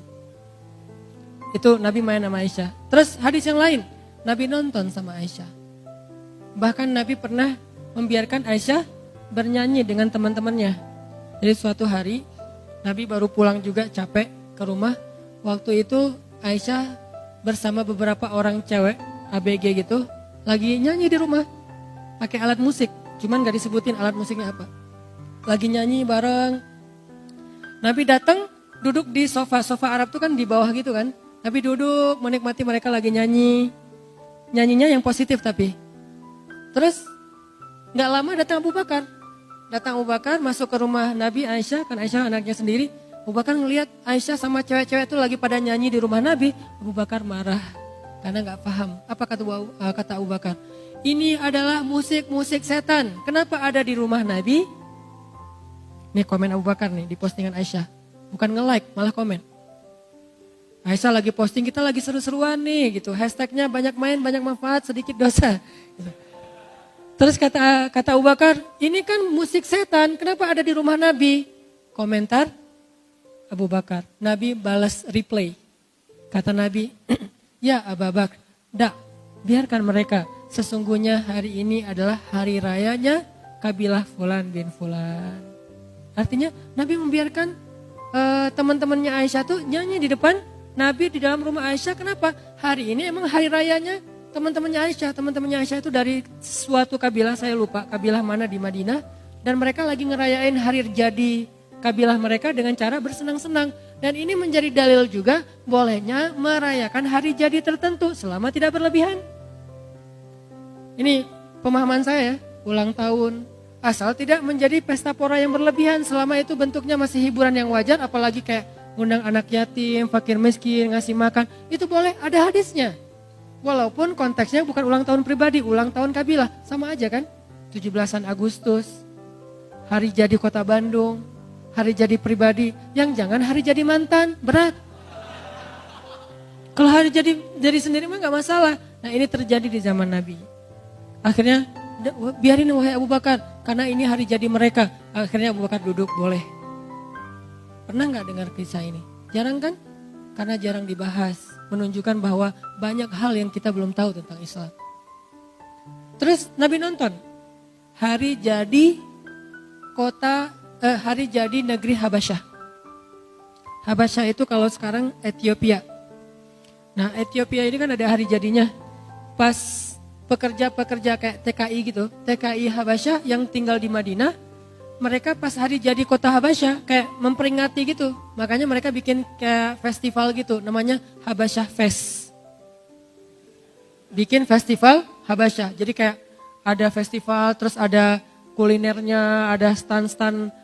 Itu Nabi main sama Aisyah. Terus hadis yang lain, Nabi nonton sama Aisyah. Bahkan Nabi pernah membiarkan Aisyah bernyanyi dengan teman-temannya. Jadi suatu hari Nabi baru pulang juga capek ke rumah. Waktu itu Aisyah bersama beberapa orang cewek ABG gitu lagi nyanyi di rumah pakai alat musik. Cuman gak disebutin alat musiknya apa. Lagi nyanyi bareng. Nabi datang duduk di sofa Arab tuh kan di bawah gitu kan. Nabi duduk menikmati mereka lagi nyanyi. Nyanyinya yang positif tapi. Terus gak lama datang Abu Bakar. Datang Abu Bakar masuk ke rumah Nabi Aisyah. Kan Aisyah anaknya sendiri. Abu Bakar ngelihat Aisyah sama cewek-cewek itu lagi pada nyanyi di rumah Nabi. Abu Bakar marah karena gak paham. Apa kata Abu Bakar? Ini adalah musik-musik setan. Kenapa ada di rumah Nabi? Nih komen Abu Bakar nih di postingan Aisyah. Bukan nge-like, malah komen. Aisyah lagi posting, kita lagi seru-seruan nih gitu. Hashtagnya banyak main, banyak manfaat, sedikit dosa. Terus kata Abu Bakar, ini kan musik setan, kenapa ada di rumah Nabi? Komentar Abu Bakar. Nabi balas replay. Kata Nabi, ya Abu Bakar, biarkan mereka. Sesungguhnya hari ini adalah hari rayanya kabilah Fulan bin Fulan. Artinya Nabi membiarkan teman-temannya Aisyah tuh nyanyi di depan Nabi di dalam rumah Aisyah. Kenapa? Hari ini emang hari rayanya teman-temannya Aisyah. Teman-temannya Aisyah itu dari suatu kabilah, saya lupa kabilah mana di Madinah. Dan mereka lagi ngerayain hari jadi kabilah mereka dengan cara bersenang-senang. Dan ini menjadi dalil juga bolehnya merayakan hari jadi tertentu selama tidak berlebihan. Ini pemahaman saya, ulang tahun, asal tidak menjadi pesta pora yang berlebihan, selama itu bentuknya masih hiburan yang wajar, apalagi kayak ngundang anak yatim, fakir miskin, ngasih makan, itu boleh, ada hadisnya. Walaupun konteksnya bukan ulang tahun pribadi, ulang tahun kabilah, sama aja kan? 17-an Agustus, hari jadi kota Bandung, hari jadi pribadi, yang jangan hari jadi mantan, berat. Kalau hari jadi sendiri mah gak masalah. Nah ini terjadi di zaman Nabi. Akhirnya biarin wahai Abu Bakar, karena ini hari jadi mereka. Akhirnya Abu Bakar duduk, boleh. Pernah gak dengar kisah ini? Jarang kan? Karena jarang dibahas. Menunjukkan bahwa banyak hal yang kita belum tahu tentang Islam. Terus Nabi nonton. Hari jadi hari jadi negeri Habasyah. Habasyah itu kalau sekarang Ethiopia. Nah, Ethiopia ini kan ada hari jadinya. Pas pekerja-pekerja kayak TKI gitu, TKI Habasyah yang tinggal di Madinah, mereka pas hari jadi kota Habasyah kayak memperingati gitu. Makanya mereka bikin kayak festival gitu, namanya Habasyah Fest. Bikin festival Habasyah. Jadi kayak ada festival, terus ada kulinernya, ada stand-stand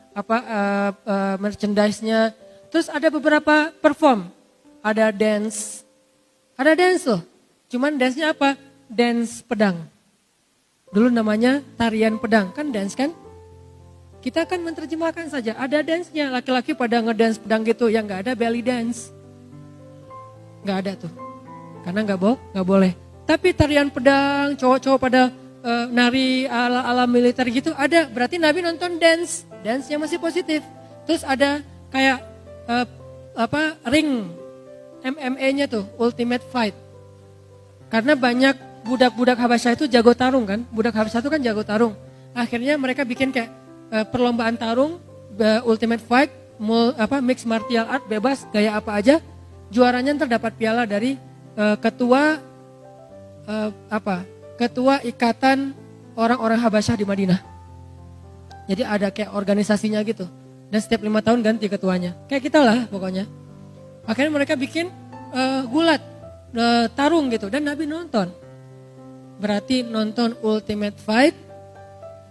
merchandise-nya. Terus ada beberapa perform, ada dance loh. Cuman dance-nya apa? Dance pedang. Dulu namanya tarian pedang, kan dance kan? Kita kan menerjemahkan saja, ada dance-nya. Laki-laki pada ngedance pedang gitu, yang gak ada belly dance. Gak ada tuh, karena gak boleh. Tapi tarian pedang, cowok-cowok pada nari ala militer gitu ada, berarti Nabi nonton dance yang masih positif. Terus ada kayak ring MMA-nya tuh, Ultimate Fight. Karena banyak budak-budak Habasyah itu jago tarung kan, budak Habasyah itu kan jago tarung. Akhirnya mereka bikin kayak perlombaan tarung, Ultimate Fight, mixed martial art, bebas gaya apa aja. Juaranya terdapat piala dari ketua ikatan orang-orang Habasyah di Madinah. Jadi ada kayak organisasinya gitu. Dan setiap 5 tahun ganti ketuanya. Kayak kita lah pokoknya. Akhirnya mereka bikin gulat, tarung gitu. Dan Nabi nonton. Berarti nonton Ultimate Fight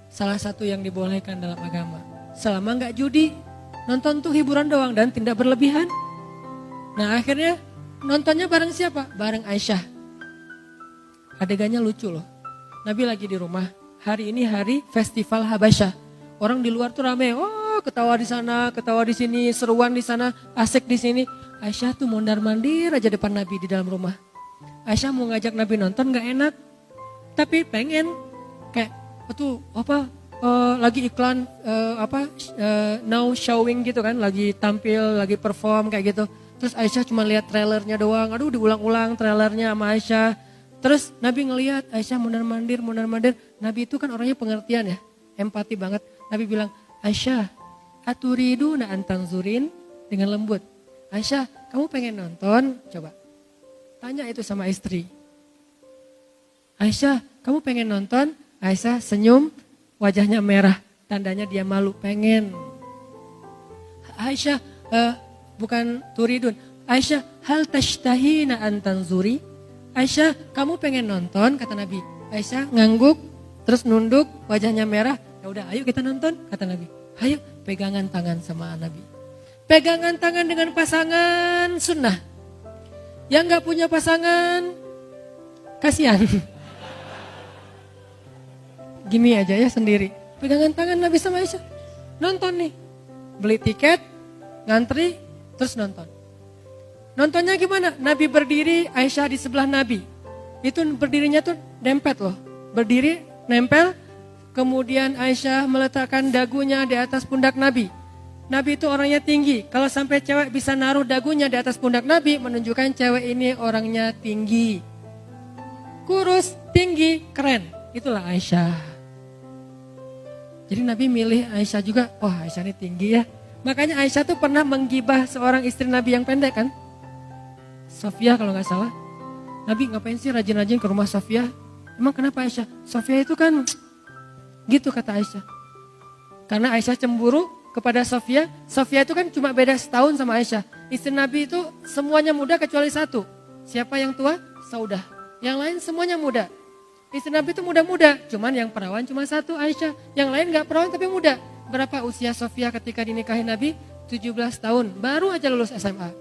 salah satu yang dibolehkan dalam agama. Selama gak judi, nonton tuh hiburan doang dan tidak berlebihan. Nah akhirnya nontonnya bareng siapa? Bareng Aisyah. Adegannya lucu loh. Nabi lagi di rumah. Hari ini hari festival Habasyah. Orang di luar tuh rame. Oh, ketawa di sana, ketawa di sini, seruan di sana, asik di sini. Aisyah tuh mondar-mandir aja depan Nabi di dalam rumah. Aisyah mau ngajak Nabi nonton gak enak. Tapi pengen kayak lagi iklan now showing gitu kan, lagi tampil, lagi perform kayak gitu. Terus Aisyah cuma lihat trailernya doang. Aduh, diulang-ulang trailernya sama Aisyah. Terus Nabi ngelihat Aisyah mondar-mandir. Nabi itu kan orangnya pengertian ya, empati banget. Nabi bilang, Aisyah, aturiduna an tanzurin, dengan lembut. Aisyah, kamu pengen nonton? Coba tanya itu sama istri. Aisyah, kamu pengen nonton? Aisyah senyum, wajahnya merah, tandanya dia malu, pengen. Aisyah, bukan turidun. Aisyah, hal tashtahina an tanzuri? Aisyah, kamu pengen nonton? Kata Nabi. Aisyah ngangguk, terus nunduk, wajahnya merah. Ya udah, ayo kita nonton, kata Nabi. Ayo, pegangan tangan sama Nabi. Pegangan tangan dengan pasangan sunnah. Yang gak punya pasangan, kasihan. Gini aja ya sendiri. Pegangan tangan Nabi sama Aisyah. Nonton nih. Beli tiket, ngantri, terus nonton. Nontonnya gimana? Nabi berdiri, Aisyah di sebelah Nabi. Itu berdirinya tuh dempet loh. Berdiri, nempel. Kemudian Aisyah meletakkan dagunya di atas pundak Nabi. Nabi itu orangnya tinggi. Kalau sampai cewek bisa naruh dagunya di atas pundak Nabi, menunjukkan cewek ini orangnya tinggi. Kurus, tinggi, keren. Itulah Aisyah. Jadi Nabi milih Aisyah juga. Wah, Aisyah ini tinggi ya. Makanya Aisyah tuh pernah menggibah seorang istri Nabi yang pendek kan. Sofia kalau gak salah. Nabi ngapain sih rajin-rajin ke rumah Sofia? Emang kenapa Aisyah? Sofia itu kan gitu kata Aisyah. Karena Aisyah cemburu kepada Sofia. Sofia itu kan cuma beda setahun sama Aisyah. Istri Nabi itu semuanya muda kecuali satu. Siapa yang tua? Saudah. Yang lain semuanya muda. Istri Nabi itu muda-muda. Cuman yang perawan cuma satu, Aisyah. Yang lain gak perawan tapi muda. Berapa usia Sofia ketika dinikahi Nabi? 17 tahun. Baru aja lulus SMA.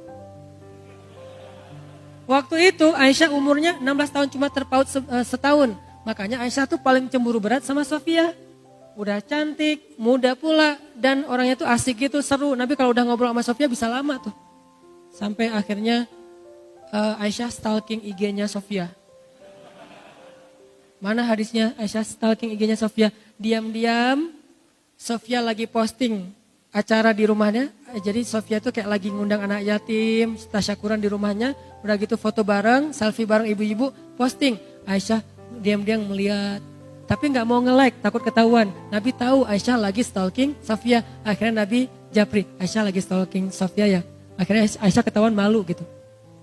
Waktu itu Aisyah umurnya 16 tahun, cuma terpaut setahun. Makanya Aisyah tuh paling cemburu berat sama Sofia. Udah cantik, muda pula, dan orangnya tuh asik gitu, seru. Nabi kalau udah ngobrol sama Sofia bisa lama tuh. Sampai akhirnya Aisyah stalking IG-nya Sofia. Mana hadisnya Aisyah stalking IG-nya Sofia? Diam-diam Sofia lagi posting acara di rumahnya. Jadi Sofia tuh kayak lagi ngundang anak yatim, tasyakuran di rumahnya. Udah gitu foto bareng, selfie bareng ibu-ibu, posting. Aisyah diam-diam melihat Tapi nggak mau nge-like, takut ketahuan. Nabi tahu Aisyah lagi stalking Sofia. Akhirnya Nabi japri, Aisyah lagi stalking Sofia ya. Akhirnya Aisyah ketahuan malu gitu.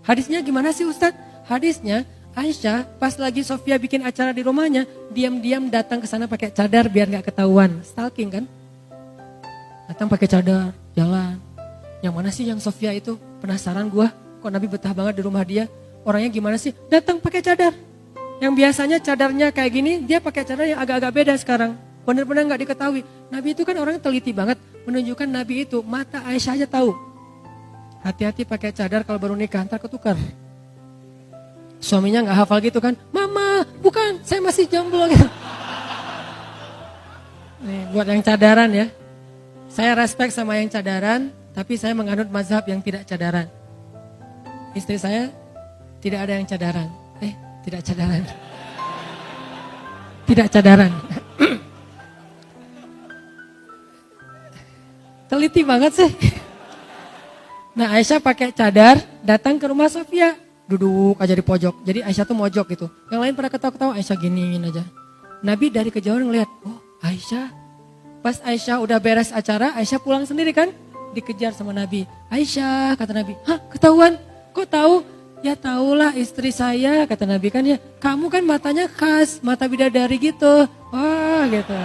Hadisnya gimana sih Ustadz? Hadisnya Aisyah pas lagi Sofia bikin acara di rumahnya, diam-diam datang ke sana pakai cadar biar nggak ketahuan. Stalking kan? Datang pakai cadar, jalan. Yang mana sih yang Sofia itu? Penasaran gua, kok Nabi betah banget di rumah dia. Orangnya gimana sih? Datang pakai cadar. Yang biasanya cadarnya kayak gini, dia pakai cadar yang agak-agak beda sekarang. Benar-benar nggak diketahui. Nabi itu kan orangnya teliti banget, menunjukkan Nabi itu mata Aisyah aja tahu. Hati-hati pakai cadar kalau baru nikah, ntar ketukar. Suaminya nggak hafal gitu kan, mama bukan, saya masih jomblo gitu. Nih buat yang cadaran ya, saya respect sama yang cadaran, tapi saya menganut mazhab yang tidak cadaran. Istri saya tidak ada yang cadaran, tidak cadaran, tidak cadaran. Teliti banget sih. Nah Aisyah pakai cadar, datang ke rumah Sofia. Duduk aja di pojok. Jadi Aisyah tuh mojok gitu. Yang lain pada ketawa-ketawa, Aisyah giniin aja. Nabi dari kejauhan ngeliat, oh Aisyah. Pas Aisyah udah beres acara, Aisyah pulang sendiri kan. Dikejar sama Nabi. Aisyah, kata Nabi. Hah ketahuan? Kok tahu? Ya tahulah istri saya, kata Nabi kan ya. Kamu kan matanya khas, mata bidadari gitu. Wah gitu.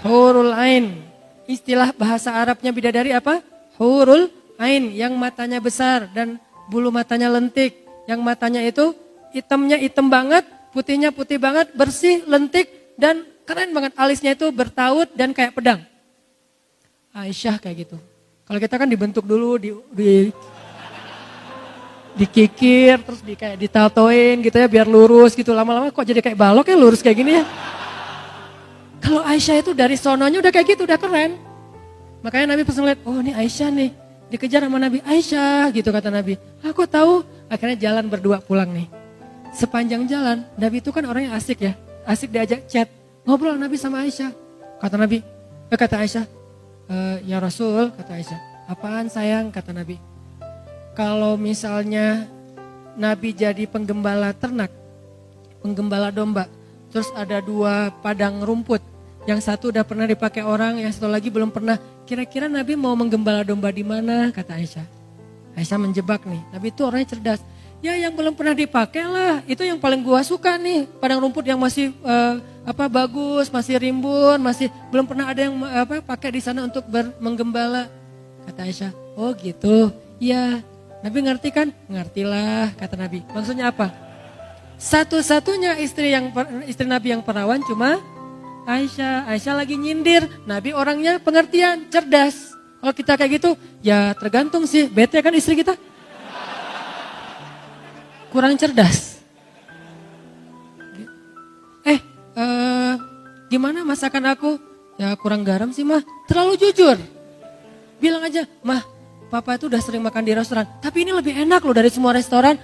Hurul Ain. Istilah bahasa Arabnya bidadari apa? Hurul Ain, yang matanya besar dan bulu matanya lentik, yang matanya itu hitamnya hitam banget, putihnya putih banget, bersih, lentik, dan keren banget. Alisnya itu bertaut dan kayak pedang. Aisyah kayak gitu. Kalau kita kan dibentuk dulu, dikikir, terus kayak ditatoin gitu ya biar lurus gitu. Lama-lama kok jadi kayak balok ya lurus kayak gini ya. Kalau Aisyah itu dari sononya udah kayak gitu, udah keren. Makanya Nabi pas ngeliat, oh ini Aisyah nih. Dikejar sama Nabi, Aisyah gitu kata Nabi. Aku tahu, akhirnya jalan berdua pulang nih. Sepanjang jalan, Nabi itu kan orangnya asik ya. Asik diajak chat, ngobrol Nabi sama Aisyah. Kata Nabi, kata Aisyah, ya Rasul, kata Aisyah. Apaan sayang, kata Nabi. Kalau misalnya Nabi jadi penggembala ternak, penggembala domba. Terus ada 2 padang rumput. Yang satu udah pernah dipakai orang, yang satu lagi belum pernah. Kira-kira Nabi mau menggembala domba di mana? Kata Aisyah. Aisyah menjebak nih. Nabi itu orangnya cerdas. Ya yang belum pernah dipakai lah. Itu yang paling gua suka nih. Padang rumput yang masih bagus, masih rimbun, masih belum pernah ada yang pakai di sana untuk menggembala. Kata Aisyah. Oh gitu. Iya. Nabi ngerti kan? Ngertilah kata Nabi. Maksudnya apa? Satu-satunya istri Nabi yang perawan cuma Aisyah. Aisyah lagi nyindir. Nabi orangnya pengertian, cerdas. Kalau kita kayak gitu, ya tergantung sih. Bete kan istri kita? Kurang cerdas. Gimana masakan aku? Ya kurang garam sih mah. Terlalu jujur. Bilang aja, mah papa itu udah sering makan di restoran. Tapi ini lebih enak loh dari semua restoran.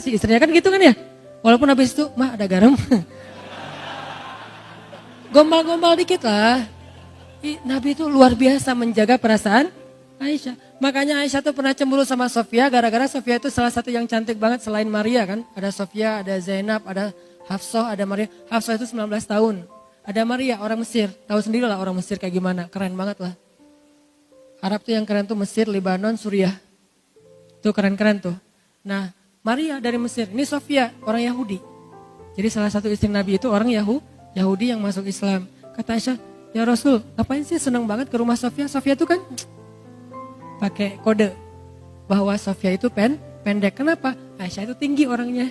Si istrinya kan gitu kan ya. Walaupun habis itu, mah ada garam. Gombal-gombal dikit lah. Nabi itu luar biasa menjaga perasaan Aisyah. Makanya Aisyah tuh pernah cemburu sama Sofia gara-gara Sofia itu salah satu yang cantik banget selain Maria kan. Ada Sofia, ada Zainab, ada Hafsah, ada Maria. Hafsah itu 19 tahun. Ada Maria orang Mesir. Tahu sendiri lah orang Mesir kayak gimana. Keren banget lah. Arab tuh yang keren tuh Mesir, Lebanon, Suriah. Tuh keren-keren tuh. Nah Maria dari Mesir. Ini Sofia orang Yahudi. Jadi salah satu istri Nabi itu orang Yahudi yang masuk Islam. Kata Aisyah, ya Rasul, ngapain sih senang banget ke rumah Sofia? Sofia itu kan pakai kode bahwa Sofia itu pendek. Kenapa? Aisyah itu tinggi orangnya.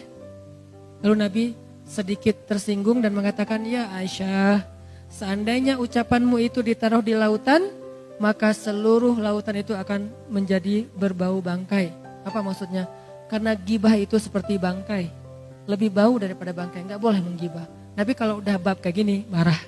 Lalu Nabi sedikit tersinggung dan mengatakan, ya Aisyah, seandainya ucapanmu itu ditaruh di lautan, maka seluruh lautan itu akan menjadi berbau bangkai. Apa maksudnya? Karena gibah itu seperti bangkai. Lebih bau daripada bangkai, nggak boleh menggibah. Nabi kalau udah bab kayak gini, marah.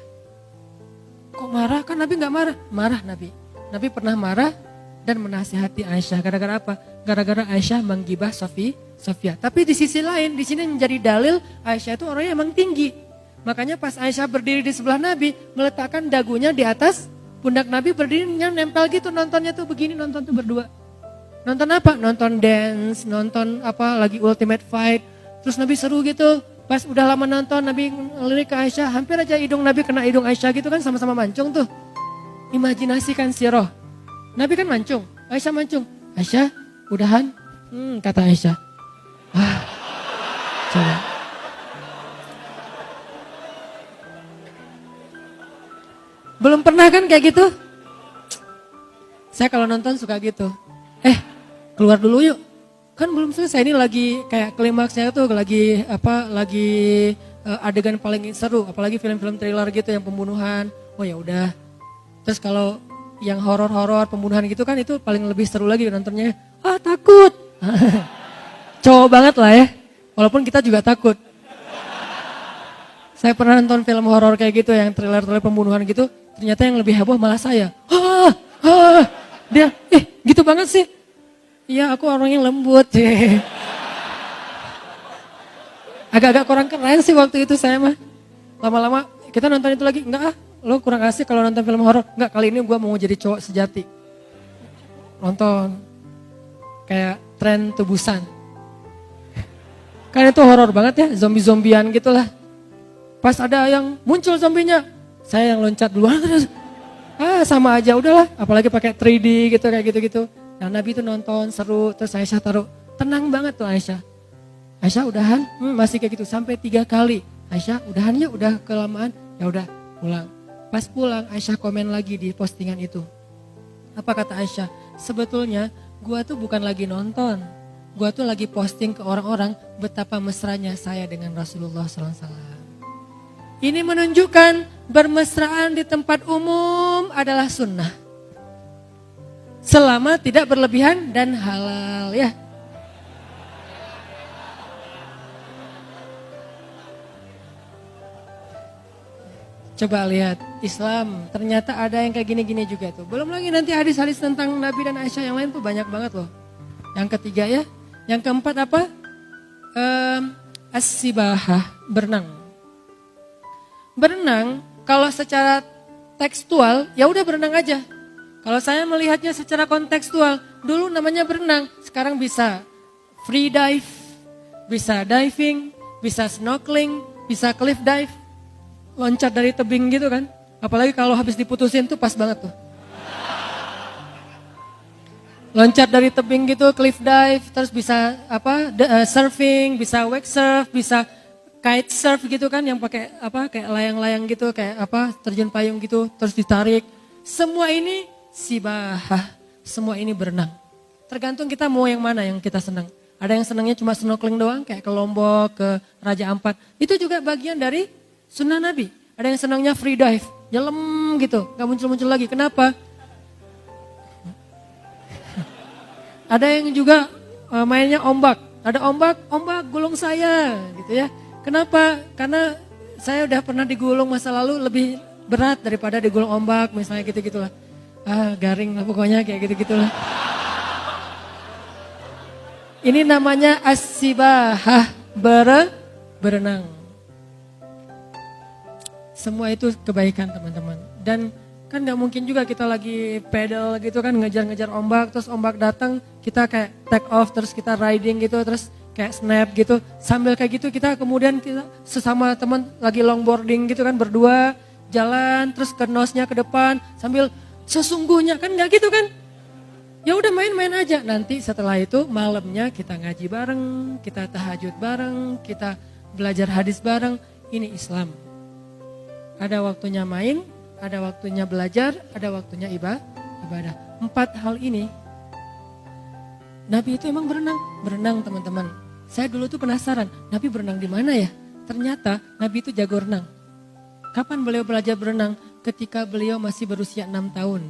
Kok marah? Kan Nabi gak marah. Marah Nabi. Nabi pernah marah dan menasihati Aisyah. Gara-gara apa? Gara-gara Aisyah menggibah Sofia. Tapi di sisi lain, di sini menjadi dalil Aisyah itu orangnya emang tinggi. Makanya pas Aisyah berdiri di sebelah Nabi, meletakkan dagunya di atas pundak Nabi, berdirinya nempel gitu, nontonnya tuh begini, nonton tuh berdua. Nonton apa? Nonton dance, nonton apa lagi Ultimate Fight. Terus Nabi seru gitu. Pas udah lama nonton Nabi ngelirik ke Aisyah, hampir aja hidung Nabi kena hidung Aisyah gitu kan, sama-sama mancung tuh. Imajinasikan sirah. Nabi kan mancung, Aisyah mancung. Aisyah, udahan? Kata Aisyah. Coba. Belum pernah kan kayak gitu? Saya kalau nonton suka gitu. Keluar dulu yuk. Kan belum selesai, ini lagi kayak klimaksnya tuh lagi adegan paling seru, apalagi film-film thriller gitu yang pembunuhan. Oh ya udah. Terus kalau yang horor-horor pembunuhan gitu kan itu paling lebih seru lagi nontonnya. Takut. Cowok banget lah ya. Walaupun kita juga takut. Saya pernah nonton film horor kayak gitu yang thriller-thriller pembunuhan gitu, ternyata yang lebih heboh malah saya. Dia gitu banget sih. Iya, aku orangnya lembut. Agak-agak kurang keren sih waktu itu saya mah. Lama-lama kita nonton itu lagi, enggak lo kurang asik kalau nonton film horor. Enggak, kali ini gue mau jadi cowok sejati. Nonton kayak tren tebusan. Kan itu horor banget ya, zombie-zombian gitulah. Pas ada yang muncul zombinya, saya yang loncat duluan. Sama aja udahlah, apalagi pakai 3D gitu kayak gitu-gitu. Nah Nabi itu nonton seru, terus Aisyah taruh, tenang banget tuh Aisyah. Aisyah udahan, masih kayak gitu sampai 3 kali. Aisyah udahan ya, udah kelamaan, ya udah pulang. Pas pulang Aisyah komen lagi di postingan itu. Apa kata Aisyah? Sebetulnya gua tuh bukan lagi nonton, gua tuh lagi posting ke orang-orang betapa mesranya saya dengan Rasulullah SAW. Ini menunjukkan bermesraan di tempat umum adalah sunnah. Selama tidak berlebihan dan halal ya. Coba lihat Islam ternyata ada yang kayak gini-gini juga tuh. Belum lagi nanti hadis-hadis tentang Nabi dan Aisyah yang lain tuh banyak banget loh. Yang ketiga ya. Yang keempat apa? As-sibahah, berenang. Berenang kalau secara tekstual ya udah berenang aja. Kalau saya melihatnya secara kontekstual, dulu namanya berenang, sekarang bisa free dive, bisa diving, bisa snorkeling, bisa cliff dive, loncat dari tebing gitu kan. Apalagi kalau habis diputusin tuh pas banget tuh. Loncat dari tebing gitu, cliff dive, terus bisa surfing, bisa wake surf, bisa kite surf gitu kan yang pakai kayak layang-layang gitu, kayak terjun payung gitu, terus ditarik. Semua ini sibahah, semua ini berenang. Tergantung kita mau yang mana yang kita senang. Ada yang senangnya cuma snorkeling doang kayak ke Lombok, ke Raja Ampat. Itu juga bagian dari sunnah Nabi. Ada yang senangnya free dive, nyelam gitu, gak muncul-muncul lagi. Kenapa? Ada yang juga mainnya ombak. Ada ombak gulung saya gitu ya. Kenapa? Karena saya udah pernah digulung masa lalu lebih berat daripada digulung ombak misalnya gitu-gitulah. Garing lah pokoknya kayak gitu-gitulah. Ini namanya as-sibahah, berenang. Semua itu kebaikan teman-teman. Dan kan gak mungkin juga kita lagi pedal gitu kan ngejar-ngejar ombak. Terus ombak datang kita kayak take off terus kita riding gitu. Terus kayak snap gitu. Sambil kayak gitu kita kemudian kita sesama teman lagi longboarding gitu kan berdua. Jalan terus ke nosnya ke depan sambil sesungguhnya kan gak gitu kan. Ya udah main-main aja. Nanti setelah itu malamnya kita ngaji bareng, kita tahajud bareng, kita belajar hadis bareng. Ini Islam. Ada waktunya main, ada waktunya belajar, ada waktunya ibadah. 4 hal ini Nabi itu emang berenang teman-teman. Saya dulu tuh penasaran, Nabi berenang di mana ya? Ternyata Nabi itu jago renang. Kapan beliau belajar berenang? Ketika beliau masih berusia 6 tahun.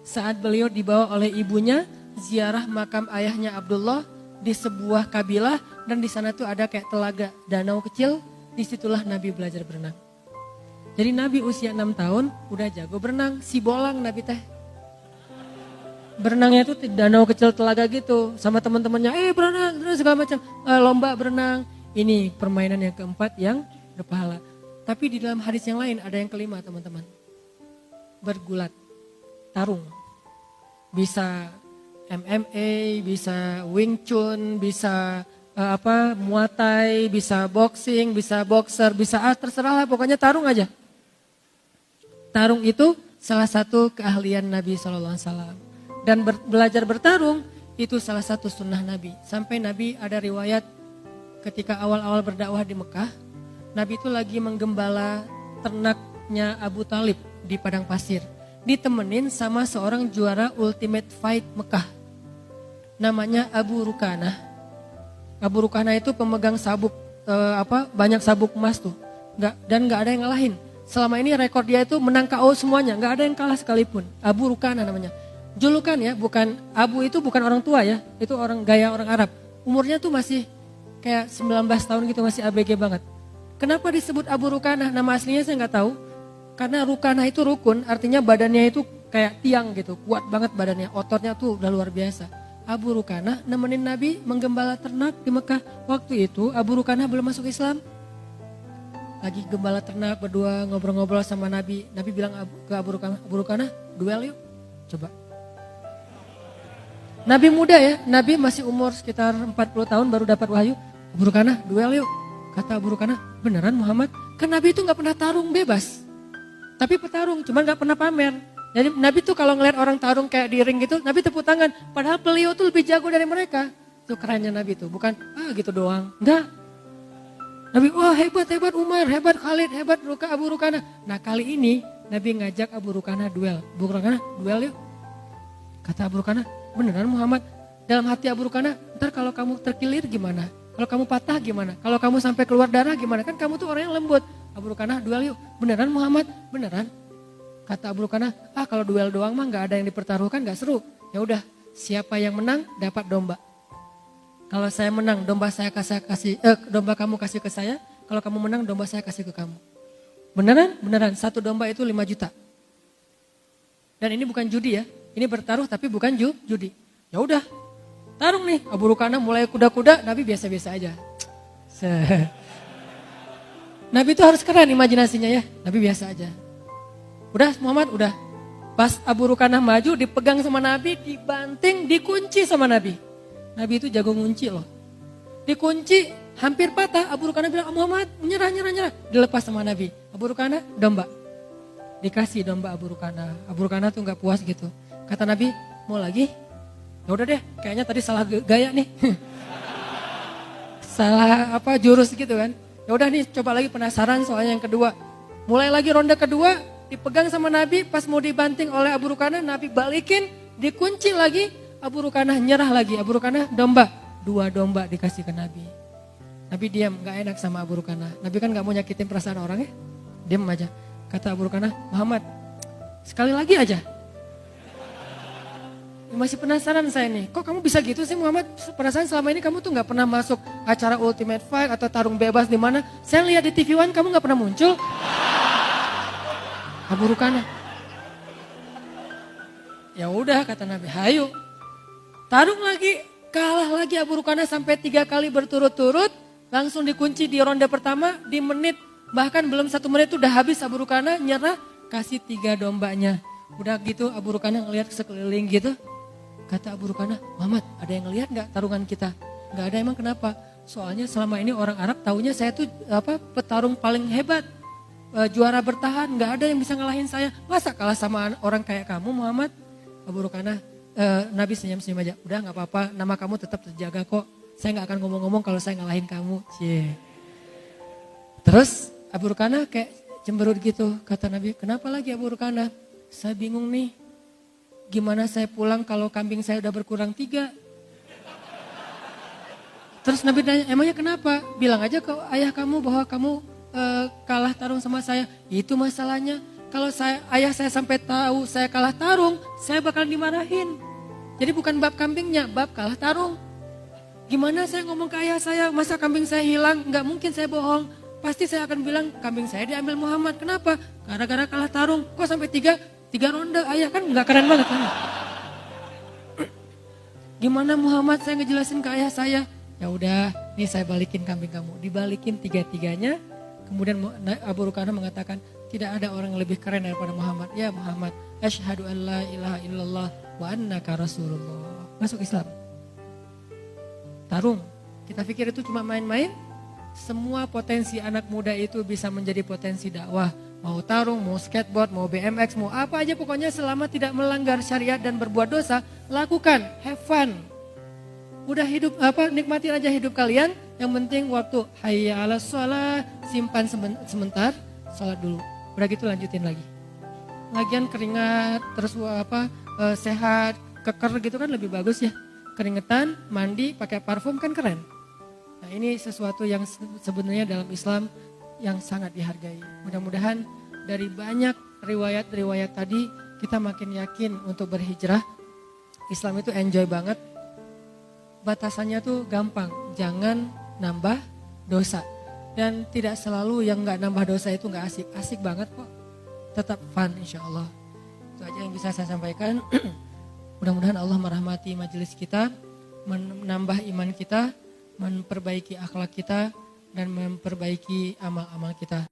Saat beliau dibawa oleh ibunya ziarah makam ayahnya Abdullah di sebuah kabilah dan di sana tuh ada kayak telaga, danau kecil, disitulah Nabi belajar berenang. Jadi Nabi usia 6 tahun udah jago berenang, si bolang Nabi teh. Berenangnya tuh di danau kecil telaga gitu sama teman-temannya, berenang segala macam, lomba berenang. Ini permainan yang keempat yang berpahala. Tapi di dalam hadis yang lain ada yang kelima teman-teman. Bergulat, tarung. Bisa MMA, bisa Wing Chun, bisa Muay Thai, bisa boxing, bisa boxer, bisa terserah lah, pokoknya tarung aja. Tarung itu salah satu keahlian Nabi SAW. Dan belajar bertarung itu salah satu sunnah Nabi. Sampai Nabi ada riwayat ketika awal-awal berdakwah di Mekah, Nabi itu lagi menggembala ternaknya Abu Talib di padang pasir. Ditemenin sama seorang juara Ultimate Fight Mekah. Namanya Abu Rukanah. Abu Rukanah itu pemegang sabuk, banyak sabuk emas tuh. Dan gak ada yang ngalahin. Selama ini rekor dia itu menang KO semuanya, gak ada yang kalah sekalipun. Abu Rukanah namanya. Julukan ya, bukan Abu itu bukan orang tua ya, itu orang gaya orang Arab. Umurnya tuh masih kayak 19 tahun gitu, masih ABG banget. Kenapa disebut Abu Rukanah? Nama aslinya saya nggak tahu. Karena Rukanah itu rukun, artinya badannya itu kayak tiang gitu, kuat banget badannya, ototnya tuh udah luar biasa. Abu Rukanah nemenin Nabi menggembala ternak di Mekah. Waktu itu Abu Rukanah belum masuk Islam. Lagi gembala ternak berdua ngobrol-ngobrol sama Nabi. Nabi bilang ke Abu Rukanah, duel yuk, coba. Nabi muda ya, Nabi masih umur sekitar 40 tahun baru dapat wahyu. Abu Rukanah, duel yuk. Kata Abu Rukanah, beneran Muhammad? Kan Nabi itu gak pernah tarung bebas. Tapi petarung, cuman gak pernah pamer. Jadi Nabi tuh kalau ngeliat orang tarung kayak di ring gitu, Nabi tepuk tangan. Padahal beliau tuh lebih jago dari mereka. Itu kerennya Nabi tuh, bukan gitu doang. Enggak. Nabi, wah hebat Umar, hebat Khalid, hebat Abu Rukanah. Nah kali ini Nabi ngajak Abu Rukanah duel. Abu Rukanah, duel yuk. Kata Abu Rukanah, beneran Muhammad? Dalam hati Abu Rukanah, ntar kalau kamu terkilir gimana? Kalau kamu patah gimana? Kalau kamu sampai keluar darah gimana? Kan kamu tuh orang yang lembut. Abu Rukanah, duel yuk. Beneran Muhammad? Beneran? Kata Abu Rukanah, kalau duel doang mah gak ada yang dipertaruhkan, gak seru. Ya udah, siapa yang menang dapat domba. Kalau saya menang, domba kamu kasih ke saya. Kalau kamu menang, domba saya kasih ke kamu. Beneran? Beneran. Satu domba itu 5 juta. Dan ini bukan judi ya. Ini bertaruh tapi bukan judi. Ya udah, tarung nih. Abu Rukanah mulai kuda-kuda, Nabi biasa-biasa aja. Nabi itu harus keren imajinasinya ya. Nabi biasa aja. Udah Muhammad, udah. Pas Abu Rukanah maju, dipegang sama Nabi, dibanting, dikunci sama Nabi. Nabi itu jago ngunci loh. Dikunci, hampir patah. Abu Rukanah bilang, Muhammad, nyerah. Dilepas sama Nabi. Abu Rukanah, domba. Dikasih domba Abu Rukanah. Abu Rukanah tuh gak puas gitu. Kata Nabi, mau lagi? Ya udah deh, kayaknya tadi salah gaya nih. Salah jurus gitu kan. Ya udah nih, coba lagi penasaran soalnya yang kedua. Mulai lagi ronde kedua, dipegang sama Nabi, pas mau dibanting oleh Abu Rukanah, Nabi balikin, dikunci lagi, Abu Rukanah nyerah lagi. Abu Rukanah domba, 2 domba dikasih ke Nabi. Nabi diam, gak enak sama Abu Rukanah. Nabi kan gak mau nyakitin perasaan orang ya, diam aja. Kata Abu Rukanah, Muhammad, sekali lagi aja. Masih penasaran saya nih, kok kamu bisa gitu sih Muhammad? Perasaan selama ini kamu tuh gak pernah masuk acara Ultimate Fight atau tarung bebas di mana? Saya lihat di TV One kamu gak pernah muncul. Abu Rukanah. Ya udah kata Nabi, hayu. Tarung lagi, kalah lagi Abu Rukanah sampai 3 kali berturut-turut. Langsung dikunci di ronde pertama, di menit, bahkan belum 1 menit udah habis Abu Rukanah nyerah, kasih 3 dombanya. Udah gitu Abu Rukanah ngeliat sekeliling gitu. Kata Abu Rukanah, Muhammad ada yang ngeliat gak tarungan kita? Gak ada, emang kenapa? Soalnya selama ini orang Arab taunya saya tuh petarung paling hebat. Juara bertahan, gak ada yang bisa ngalahin saya. Masa kalah sama orang kayak kamu Muhammad? Abu Rukanah, Nabi senyum-senyum aja. Udah gak apa-apa, nama kamu tetap terjaga kok. Saya gak akan ngomong-ngomong kalau saya ngalahin kamu. Cie. Terus Abu Rukanah kayak cemberut gitu. Kata Nabi, kenapa lagi Abu Rukanah? Saya bingung nih. Gimana saya pulang kalau kambing saya udah berkurang 3? Terus Nabi nanya, emangnya kenapa? Bilang aja ke ayah kamu bahwa kamu kalah tarung sama saya. Itu masalahnya. Kalau ayah saya sampai tahu saya kalah tarung, saya bakal dimarahin. Jadi bukan bab kambingnya, bab kalah tarung. Gimana saya ngomong ke ayah saya, masa kambing saya hilang? Gak mungkin saya bohong. Pasti saya akan bilang kambing saya diambil Muhammad. Kenapa? Gara-gara kalah tarung. Kok sampai 3 ronde? Ayah kan gak keren banget kan? Gimana Muhammad saya ngejelasin ke ayah saya? Ya udah, nih saya balikin kambing kamu. Dibalikin 3-3-nya. Kemudian Abu Rukanah mengatakan, tidak ada orang yang lebih keren daripada Muhammad. Ya Muhammad, asyhadu an la ilaha illallah wa annaka rasulullah. Masuk Islam. Tarung. Kita pikir itu cuma main-main. Semua potensi anak muda itu bisa menjadi potensi dakwah. Mau tarung, mau skateboard, mau BMX, mau apa aja pokoknya selama tidak melanggar syariat dan berbuat dosa, lakukan, have fun. Udah hidup nikmatin aja hidup kalian. Yang penting waktu hayya 'alas shalah simpan sebentar, salat dulu. Udah gitu lanjutin lagi. Lagian keringat terus sehat, keker gitu kan lebih bagus ya. Keringetan, mandi, pakai parfum kan keren. Nah, ini sesuatu yang sebenarnya dalam Islam yang sangat dihargai. Mudah-mudahan dari banyak riwayat-riwayat tadi kita makin yakin untuk berhijrah. Islam itu enjoy banget. Batasannya tuh gampang, jangan nambah dosa. Dan tidak selalu yang gak nambah dosa itu gak asik. Asik banget kok. Tetap fun insya Allah. Itu aja yang bisa saya sampaikan. Mudah-mudahan Allah merahmati majelis kita, menambah iman kita, memperbaiki akhlak kita, dan memperbaiki amal-amal kita.